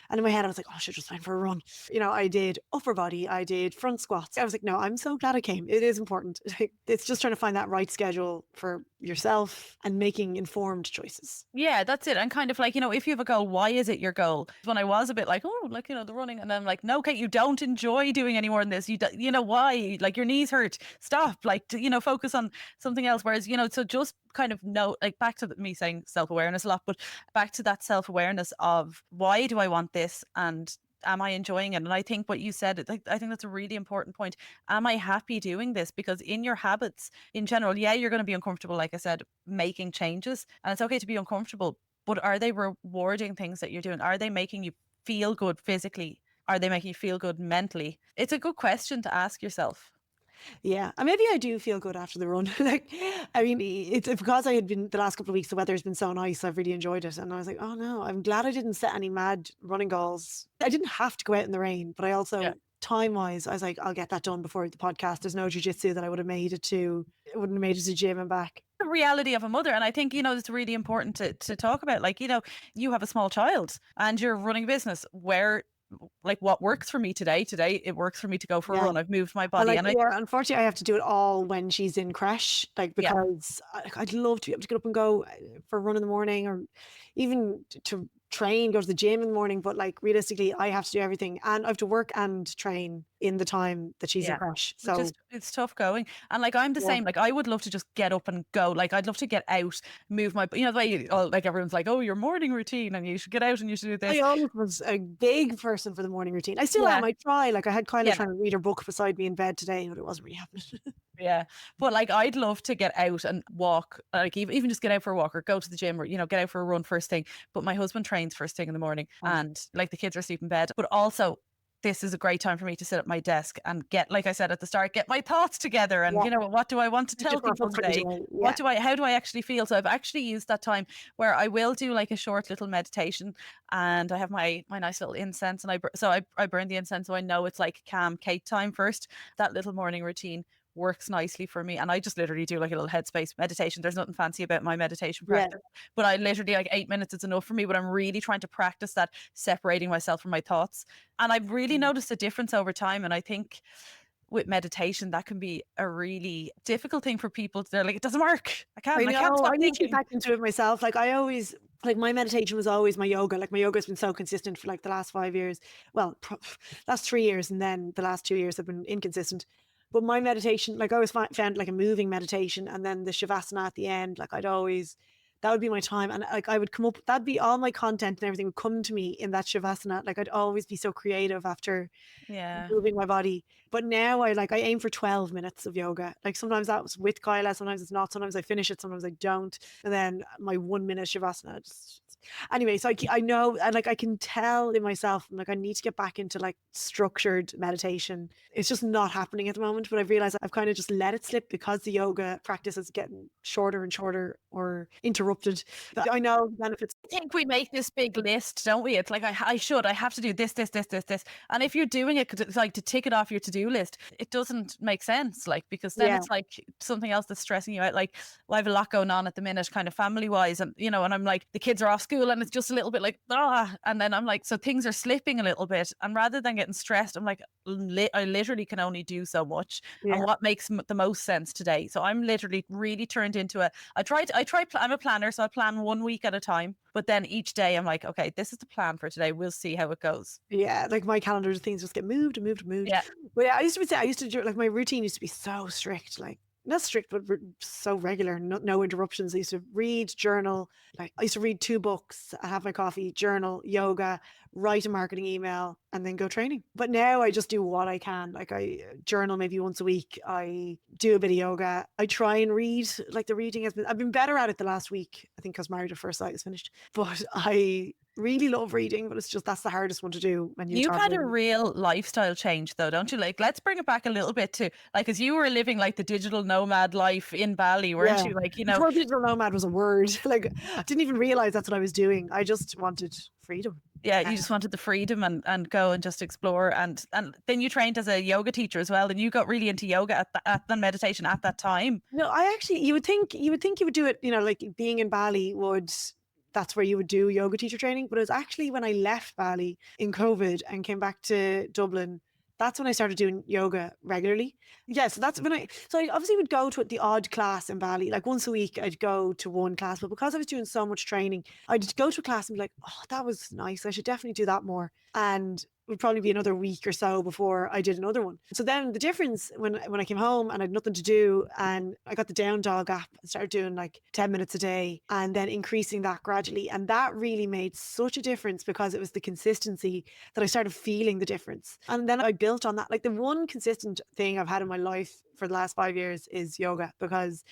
And in my head, I was like, oh, I should just went for a run. I did upper body, I did front squats. I was like, no, I'm so glad I came. It is important. It's just trying to find that right schedule for yourself and making informed choices. Yeah, that's it. And kind of like, if you have a goal, why is it your goal? When I was a bit like, oh, like, the running. And I'm like, no, okay, you don't enjoy doing any more than this. Why? Like your knees hurt. Stop. Like, focus on something else. Whereas, so just kind of know, like back to me saying self-awareness a lot, but back to that self-awareness of why do I want this? And am I enjoying it? And I think what you said, I think that's a really important point. Am I happy doing this? Because in your habits in general, yeah, you're going to be uncomfortable, like I said, making changes. And it's okay to be uncomfortable, but are they rewarding things that you're doing? Are they making you feel good physically? Are they making you feel good mentally? It's a good question to ask yourself. Yeah, and maybe I do feel good after the run. Like, I mean, it's because I had been the last couple of weeks, the weather has been so nice. I've really enjoyed it. And I was like, oh no, I'm glad I didn't set any mad running goals. I didn't have to go out in the rain, but I also, time wise, I was like, I'll get that done before the podcast. There's no jiu-jitsu that I would have made it to. It wouldn't have made it to gym and back. The reality of a mother. And I think, it's really important to talk about, like, you have a small child and you're running a business where, like, what works for me today, it works for me to go for a run. I've moved my body. Unfortunately, I have to do it all when she's in creche, like, because I'd love to be able to get up and go for a run in the morning, or even to train, go to the gym in the morning. But like realistically, I have to do everything, and I have to work and train in the time that she's in creche. So it's tough going. And like I'm the same. Like I would love to just get up and go. Like I'd love to get out, move my, the way like everyone's like, oh, your morning routine, and you should get out and you should do this. I always was a big person for the morning routine. I still am. I try. Like I had Kyla trying to read her book beside me in bed today, but it wasn't really happening. Yeah. But like I'd love to get out and walk, like even just get out for a walk or go to the gym, or get out for a run first thing. But my husband trains first thing in the morning, and like the kids are asleep in bed. But also this is a great time for me to sit at my desk and get, like I said at the start, get my thoughts together and what do I want to tell people today? How do I actually feel? So I've actually used that time where I will do like a short little meditation, and I have my nice little incense, and I burn the incense, so I know it's like calm Kate time first. That little morning routine works nicely for me, and I just literally do like a little headspace meditation. There's nothing fancy about my meditation practice, but I literally, like, 8 minutes is enough for me. But I'm really trying to practice that, separating myself from my thoughts, and I've really noticed a difference over time. And I think with meditation, that can be a really difficult thing for people. They're like, it doesn't work. I can't stop I need to thinking. get back into it myself. Like I always, like my meditation was always my yoga. Like my yoga has been so consistent for like the last 5 years. Well, last 3 years, and then the last 2 years have been inconsistent. But my meditation, like I always found like a moving meditation, and then the shavasana at the end, like that would be my time. And like I would come up, that'd be all my content and everything would come to me in that shavasana. Like I'd always be so creative after moving my body. But now I aim for 12 minutes of yoga. Like sometimes that's with Kyla, sometimes it's not. Sometimes I finish it, sometimes I don't. And then my 1 minute shavasana. Anyway, so I know, and like I can tell in myself, like I need to get back into like structured meditation. It's just not happening at the moment, but I've realized I've kind of just let it slip because the yoga practice is getting shorter and shorter or interrupted. I know the benefits. I think we make this big list, don't we? It's like, I have to do this. And if you're doing it, it's like to tick it off your to-do list, it doesn't make sense. Like, because then it's like something else that's stressing you out. Like, well, I have a lot going on at the minute, kind of family wise. And, and I'm like, the kids are off school and it's just a little bit like, and then I'm like, so things are slipping a little bit. And rather than getting stressed, I'm like, I literally can only do so much. Yeah. And what makes the most sense today? So I'm literally really turned into I'm a planner, so I plan 1 week at a time. But then each day I'm like, okay, this is the plan for today. We'll see how it goes. Yeah, like my calendar, things just get moved and moved and moved. Yeah. But yeah, I used to do, like, my routine used to be so strict, like not strict, but so regular, no interruptions. I used to read, journal. Like I used to read 2 books, I have my coffee, journal, yoga, write a marketing email, and then go training. But now I just do what I can. Like I journal maybe once a week. I do a bit of yoga. I try and read. Like the reading I've been better at it the last week. I think because Married at First Sight is finished. But I really love reading, but it's just that's the hardest one to do when You've had a traveling. real lifestyle change though, don't you? Like, let's bring it back a little bit to like, because you were living like the digital nomad life in Bali, weren't you? Like, Before digital nomad was a word. Like I didn't even realize that's what I was doing. I just wanted freedom. Yeah, you just wanted the freedom and go and just explore. And then you trained as a yoga teacher as well. And you got really into yoga at the meditation at that time. No, I actually, you would think you would do it, like being in Bali that's where you would do yoga teacher training. But it was actually when I left Bali in COVID and came back to Dublin, that's when I started doing yoga regularly. Yeah, so that's when I obviously would go to the odd class in Bali. Like once a week I'd go to one class, but because I was doing so much training, I'd go to a class and be like, oh, that was nice. I should definitely do that more. And it would probably be another week or so before I did another one. So then the difference when I came home and I had nothing to do and I got the Down Dog app and started doing like 10 minutes a day and then increasing that gradually. And that really made such a difference because it was the consistency that I started feeling the difference. And then I built on that. Like the one consistent thing I've had in my life for the last 5 years is yoga, because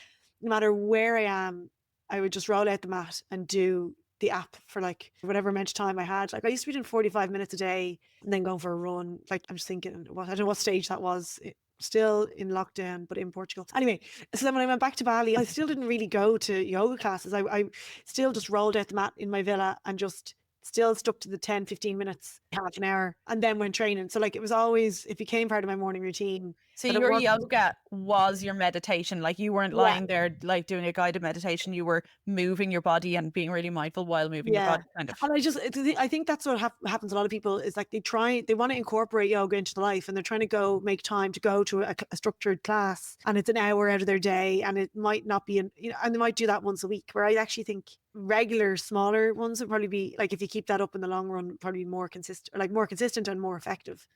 no matter where I am, I would just roll out the mat and do the app for like whatever amount of time I had. Like I used to be doing 45 minutes a day and then going for a run. Like I'm just thinking, I don't know what stage that was. Still in lockdown, but in Portugal. Anyway, so then when I went back to Bali, I still didn't really go to yoga classes. I still just rolled out the mat in my villa and just still stuck to the 10, 15 minutes, half an hour, and then went training. So like it was always, it became part of my morning routine. So your yoga was your meditation. Like you weren't lying there like doing a guided meditation. You were moving your body and being really mindful while moving your body, kind of. And I think that's what happens. A lot of people is like they want to incorporate yoga into their life, and they're trying to go make time to go to a structured class, and it's an hour out of their day, and it might not be and they might do that once a week. Where I actually think regular smaller ones would probably be like, if you keep that up in the long run, probably more consistent and more effective.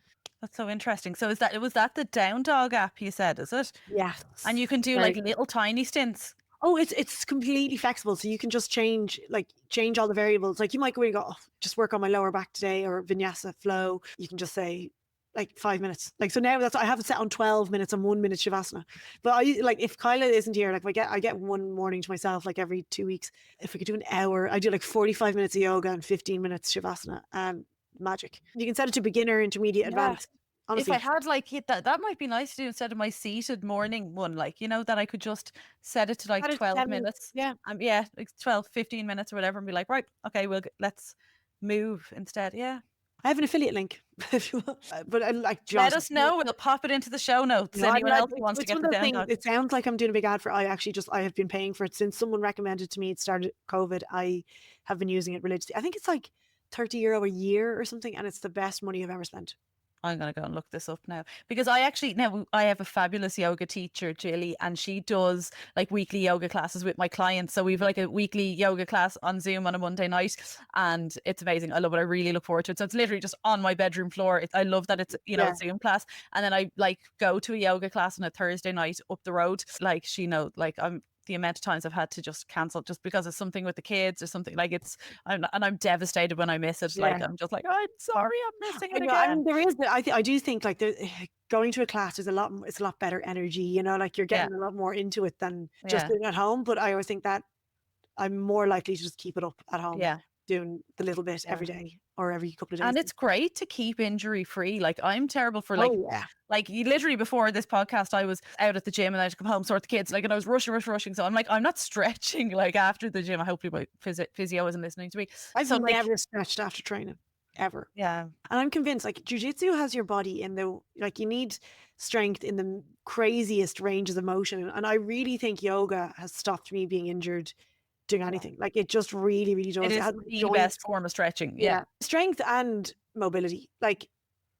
That's so interesting. So was that the Down Dog app you said, is it? Yes. And you can do like little tiny stints. Oh, it's completely flexible. So you can just change all the variables. Like you might go and go, just work on my lower back today, or vinyasa flow. You can just say like 5 minutes. Like, so now I have it set on 12 minutes and 1 minute Shavasana. But I like, if Kyla isn't here, like I get one morning to myself, like every 2 weeks. If we could do an hour, I do like 45 minutes of yoga and 15 minutes Shavasana. Magic. You can set it to beginner, intermediate, advanced. Honestly. If I had like that might be nice to do instead of my seated morning one, like, that I could just set it to like 12 minutes. Yeah. Like 12, 15 minutes or whatever, and be like, right, okay, let's move instead. Yeah. I have an affiliate link if you want. But I like just let us know. We'll pop it into the show notes. Anyone else who wants to get the Down Dog. It sounds like I'm doing a big ad for I have been paying for it since someone recommended to me. It started COVID. I have been using it religiously. I think it's like €30 a year or something, and it's the best money I've ever spent. I'm going to go and look this up now, because I have a fabulous yoga teacher, Jilly, and she does like weekly yoga classes with my clients. So we've like a weekly yoga class on Zoom on a Monday night, and it's amazing. I love it. I really look forward to it. So it's literally just on my bedroom floor. I love that it's, a Zoom class. And then I like go to a yoga class on a Thursday night up the road. Like the amount of times I've had to just cancel just because of something with the kids or something, like I'm devastated when I miss it. Like I'm just like, I'm sorry, I'm missing it again. I mean, there is, I do think like going to a class is it's a lot better energy, like you're getting a lot more into it than just doing it at home. But I always think that I'm more likely to just keep it up at home. Yeah. Doing the little bit every day or every couple of days. And it's great to keep injury free. Like I'm terrible for like you literally before this podcast, I was out at the gym and I had to come home, sort the kids, and I was rushing. So I'm like, I'm not stretching like after the gym. Hopefully my physio isn't listening to me. I've never stretched after training. Ever. Yeah. And I'm convinced like Jiu Jitsu has your body in you need strength in the craziest ranges of motion. And I really think yoga has stopped me being injured doing anything. Like it just really, really does. It is has the joints. best form of stretching. Yeah. Strength and mobility, like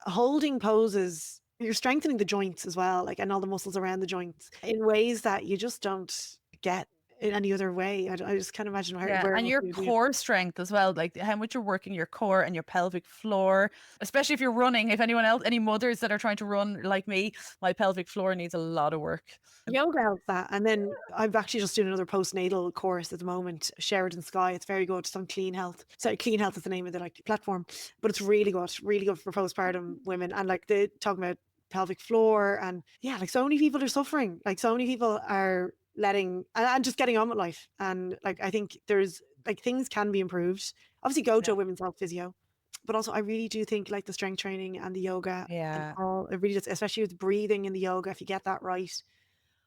holding poses, you're strengthening the joints as well, like, and all the muscles around the joints in ways that you just don't get in any other way. I just can't imagine Yeah, where and else your you would do it. core strength as well, like how much you're working your core and your pelvic floor, especially if you're running. If anyone else, any mothers that are trying to run like me, my pelvic floor needs a lot of work. Yoga helps that. And then I'm actually just doing another postnatal course at the moment, Sheridan Sky. It's very good. It's on Clean Health. Sorry, Clean Health is the name of the like platform, but it's really good for postpartum women. And like they talk about pelvic floor and yeah, like so many people are suffering. Like so many people are letting and just getting on with life. And like I think there's like things can be improved. Obviously go to a women's health physio. But also I really do think like the strength training and the yoga and all it really does, especially with breathing in the yoga, if you get that right.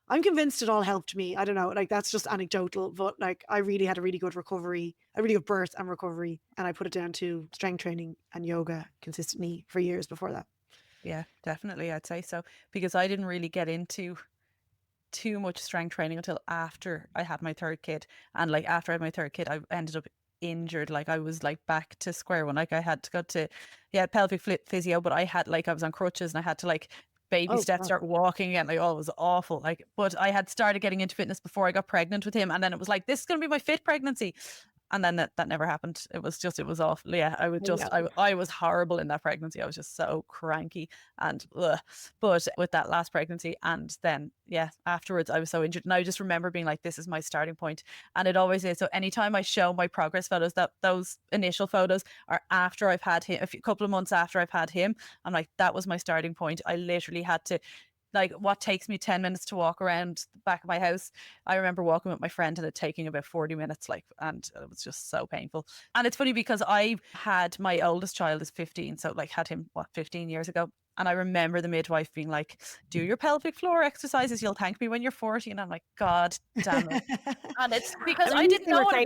I'm convinced it all helped me. I don't know, like that's just anecdotal, but like I really had a really good recovery, a really good birth and recovery. And I put it down to strength training and yoga consistently for years before that. Yeah, definitely. I'd say so, because I didn't really get into too much strength training until after I had my third kid. And like after I had my third kid, I ended up injured. Like I was like back to square one. Like I had to go to, pelvic physio, but I had like, I was on crutches and I had to like baby steps, start walking again. Like, oh, it was awful. Like, but I had started getting into fitness before I got pregnant with him. And then it was like, this is going to be my fit pregnancy. And then that never happened. It was awful. Yeah, I was just, I was horrible in that pregnancy. I was just so cranky and ugh. But with that last pregnancy and then, afterwards I was so injured. And I just remember being like, this is my starting point. And it always is. So anytime I show my progress photos, that those initial photos are after I've had him, a couple of months after I've had him, I'm like, that was my starting point. I literally had to, like, what takes me 10 minutes to walk around the back of my house, I remember walking with my friend and it taking about 40 minutes, like, and it was just so painful. And it's funny because I had my oldest child is 15, so like had him 15 years ago. And I remember the midwife being like, do your pelvic floor exercises, you'll thank me when you're 40. And I'm like, God damn it. And it's because I didn't know what a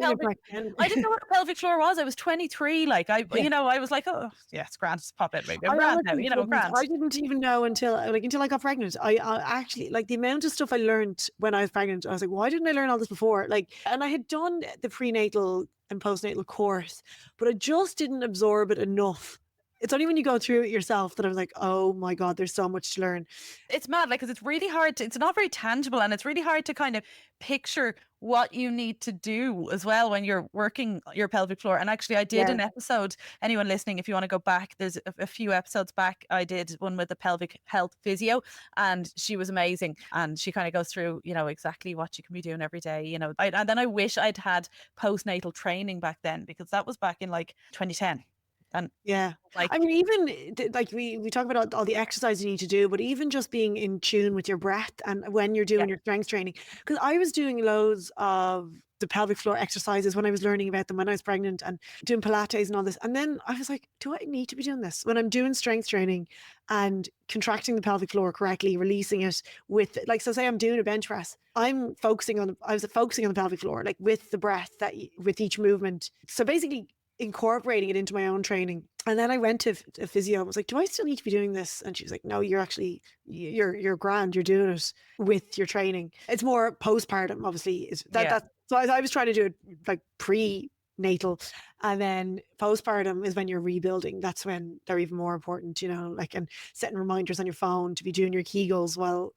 pelvic floor was. I was 23. Like I was like, oh yeah, it's grand, just pop it, baby. I'm grand now, grand. I didn't even know until I got pregnant. I actually, like, the amount of stuff I learned when I was pregnant, I was like, why didn't I learn all this before? Like, and I had done the prenatal and postnatal course, but I just didn't absorb it enough. It's only when you go through it yourself that I was like, oh my God, there's so much to learn. It's mad, like, because it's really hard to, it's not very tangible, and it's really hard to kind of picture what you need to do as well when you're working your pelvic floor. And actually I did an episode, anyone listening, if you want to go back, there's a few episodes back, I did one with the pelvic health physio, and she was amazing. And she kind of goes through, exactly what you can be doing every day, and then I wish I'd had postnatal training back then, because that was back in like 2010. And like, I mean, even like we talk about all the exercise you need to do, but even just being in tune with your breath and when you're doing your strength training, because I was doing loads of the pelvic floor exercises when I was learning about them when I was pregnant and doing Pilates and all this. And then I was like, do I need to be doing this when I'm doing strength training and contracting the pelvic floor correctly, releasing it with, like, so say I'm doing a bench press, I was focusing on the pelvic floor, like with the breath with each movement. So basically incorporating it into my own training. And then I went to a physio and was like, do I still need to be doing this? And she was like, no, you're grand. You're doing it with your training. It's more postpartum, obviously. So I was trying to do it like prenatal, and then postpartum is when you're rebuilding. That's when they're even more important, like, and setting reminders on your phone to be doing your Kegels while,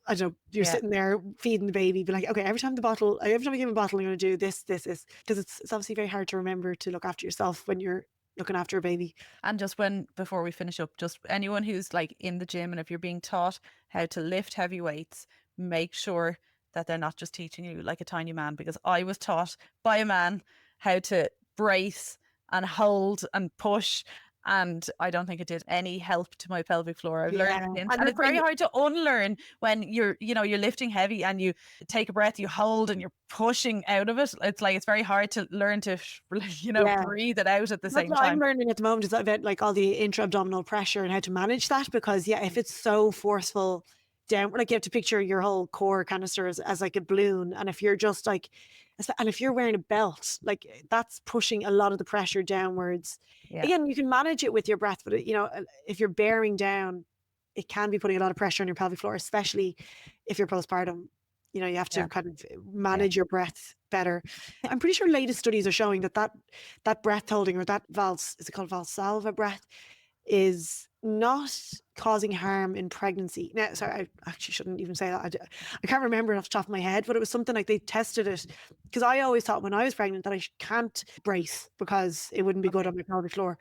I don't know, you're sitting there feeding the baby, be like, okay, every time I give a bottle, I'm going to do this, because it's obviously very hard to remember to look after yourself when you're looking after a baby. And just before we finish up, just anyone who's like in the gym, and if you're being taught how to lift heavy weights, make sure that they're not just teaching you like a tiny man, because I was taught by a man how to brace and hold and push, and I don't think it did any help to my pelvic floor. I've learned it, and it's very hard to unlearn when you're lifting heavy and you take a breath, you hold, and you're pushing out of it. It's like, it's very hard to learn to breathe it out at the same time. What I'm learning at the moment is about like all the intra-abdominal pressure and how to manage that, because if it's so forceful down, like, you have to picture your whole core canister as like a balloon, and if you're just like, and if you're wearing a belt, like, that's pushing a lot of the pressure downwards. Again, you can manage it with your breath, but if you're bearing down, it can be putting a lot of pressure on your pelvic floor, especially if you're postpartum. You know, you have to Yeah. kind of manage your breath better. I'm pretty sure latest studies are showing that breath holding, or that is it called Valsalva breath, is not causing harm in pregnancy. Now, sorry, I actually shouldn't even say that. I can't remember off the top of my head, but it was something like they tested it, because I always thought when I was pregnant that I can't brace because it wouldn't be good on my pelvic floor.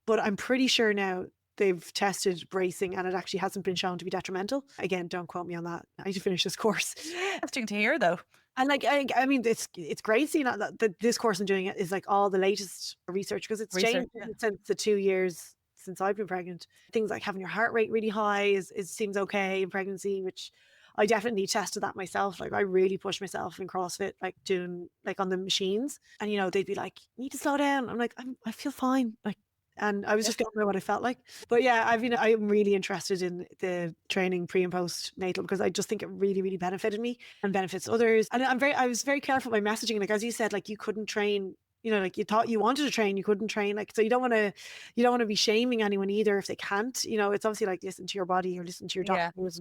But I'm pretty sure now they've tested bracing and it actually hasn't been shown to be detrimental. Again, don't quote me on that. I need to finish this course. Interesting to hear, though. And like, I mean, it's great seeing that this course I'm doing is like all the latest research, because it's changed since the 2 years since I've been pregnant. Things like having your heart rate really high is seems okay in pregnancy, which I definitely tested that myself. Like I really pushed myself in CrossFit, like doing like on the machines, and you know, they'd be like, you need to slow down. I'm like, I feel fine. Like, and I was just going by what I felt like. But yeah, I'm really interested in the training pre and post natal, because I just think it really, really benefited me and benefits others. And I was very careful with my messaging. Like, as you said, like you couldn't train, you know, like you thought you wanted to train, you couldn't train. Like, so you don't want to be shaming anyone either if they can't, you know. It's obviously like listen to your body or listen to your doctors.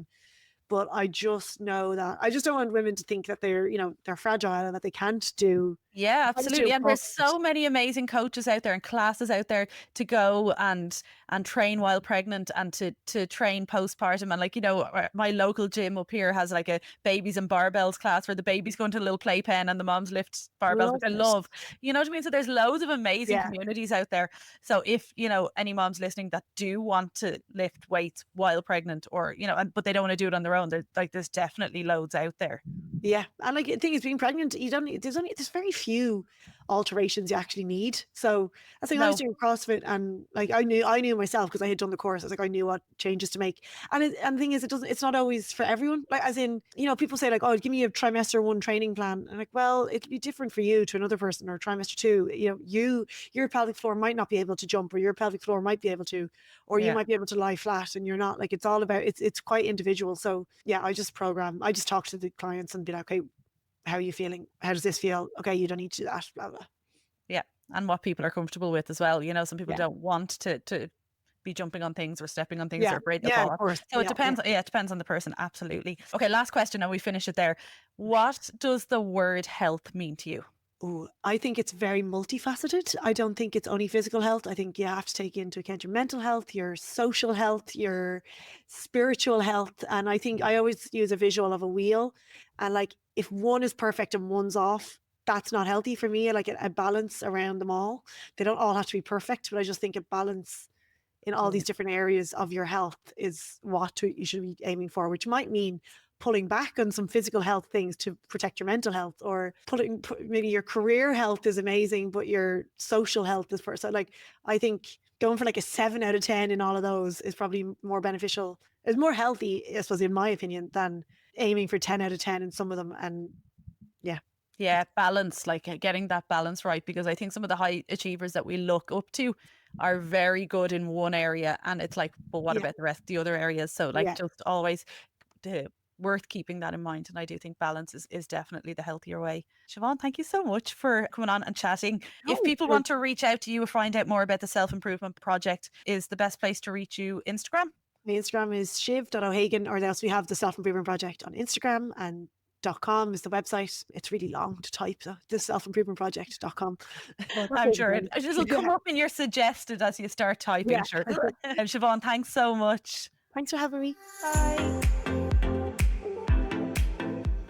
But I just know that I just don't want women to think that they're, you know, they're fragile and that they can't do. Yeah, absolutely. And there's so many amazing coaches out there and classes out there to go and train while pregnant and to train postpartum. And like, you know, my local gym up here has like a babies and barbells class where the babies go into a little playpen and the moms lift barbells, which I love. You know what I mean? So there's loads of amazing communities out there. So if, you know, any moms listening that do want to lift weights while pregnant, or, you know, but they don't want to do it on their own, there's definitely loads out there. Yeah. And like the thing is, being pregnant, there's very few alterations you actually need. So I think I was doing CrossFit, and like I knew myself, because I had done the course. I was like, I knew what changes to make. And the thing is, it's not always for everyone. Like, as in, you know, people say like, oh, give me a trimester 1 training plan. And like, well, it'll be different for you to another person, or trimester 2. You know, your pelvic floor might not be able to jump, or your pelvic floor might be able to, or you might be able to lie flat and you're not. Like, it's all about, it's quite individual. So yeah, I just talk to the clients and be like, okay, how are you feeling? How does this feel? Okay, you don't need to do that, blah, blah. Yeah. And what people are comfortable with as well. You know, some people don't want to be jumping on things or stepping on things or afraid to fall off. Of course. So it depends. Yeah, it depends on the person. Absolutely. Okay, last question and we finish it there. What does the word health mean to you? Ooh, I think it's very multifaceted. I don't think it's only physical health. I think you have to take into account your mental health, your social health, your spiritual health. And I think I always use a visual of a wheel. And like, if one is perfect and one's off, that's not healthy for me. I like a balance around them all. They don't all have to be perfect, but I just think a balance in all these different areas of your health is what you should be aiming for, which might mean pulling back on some physical health things to protect your mental health, or maybe your career health is amazing, but your social health is first. So like, I think going for like a 7 out of 10 in all of those is probably more beneficial. It's more healthy, I suppose, in my opinion, than aiming for 10 out of 10 in some of them. And yeah, balance, like getting that balance right, because I think some of the high achievers that we look up to are very good in one area, and it's like, but what about the rest of the other areas? So like, just always worth keeping that in mind. And I do think balance is definitely the healthier way. Siobhan, thank you so much for coming on and chatting. If people want to reach out to you or find out more about the Self-Improvement Project, is the best place to reach you Instagram? My Instagram is Siobhan, or else we have the Self-Improvement Project on Instagram, and .com is the website. It's really long to type, so the selfimprovementproject.com. I'm sure it'll come up in your suggested as you start typing. Sure. Siobhan, thanks so much. Thanks for having me. Bye.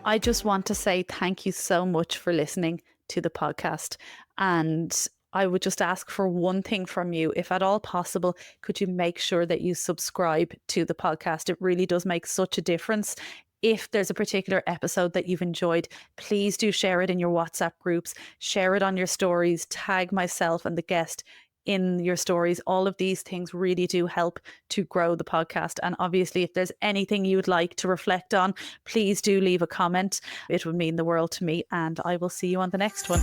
I just want to say thank you so much for listening to the podcast. And I would just ask for one thing from you. If at all possible, could you make sure that you subscribe to the podcast? It really does make such a difference. If there's a particular episode that you've enjoyed, please do share it in your WhatsApp groups, share it on your stories, tag myself and the guest in your stories. All of these things really do help to grow the podcast. And obviously, if there's anything you'd like to reflect on, please do leave a comment. It would mean the world to me, and I will see you on the next one.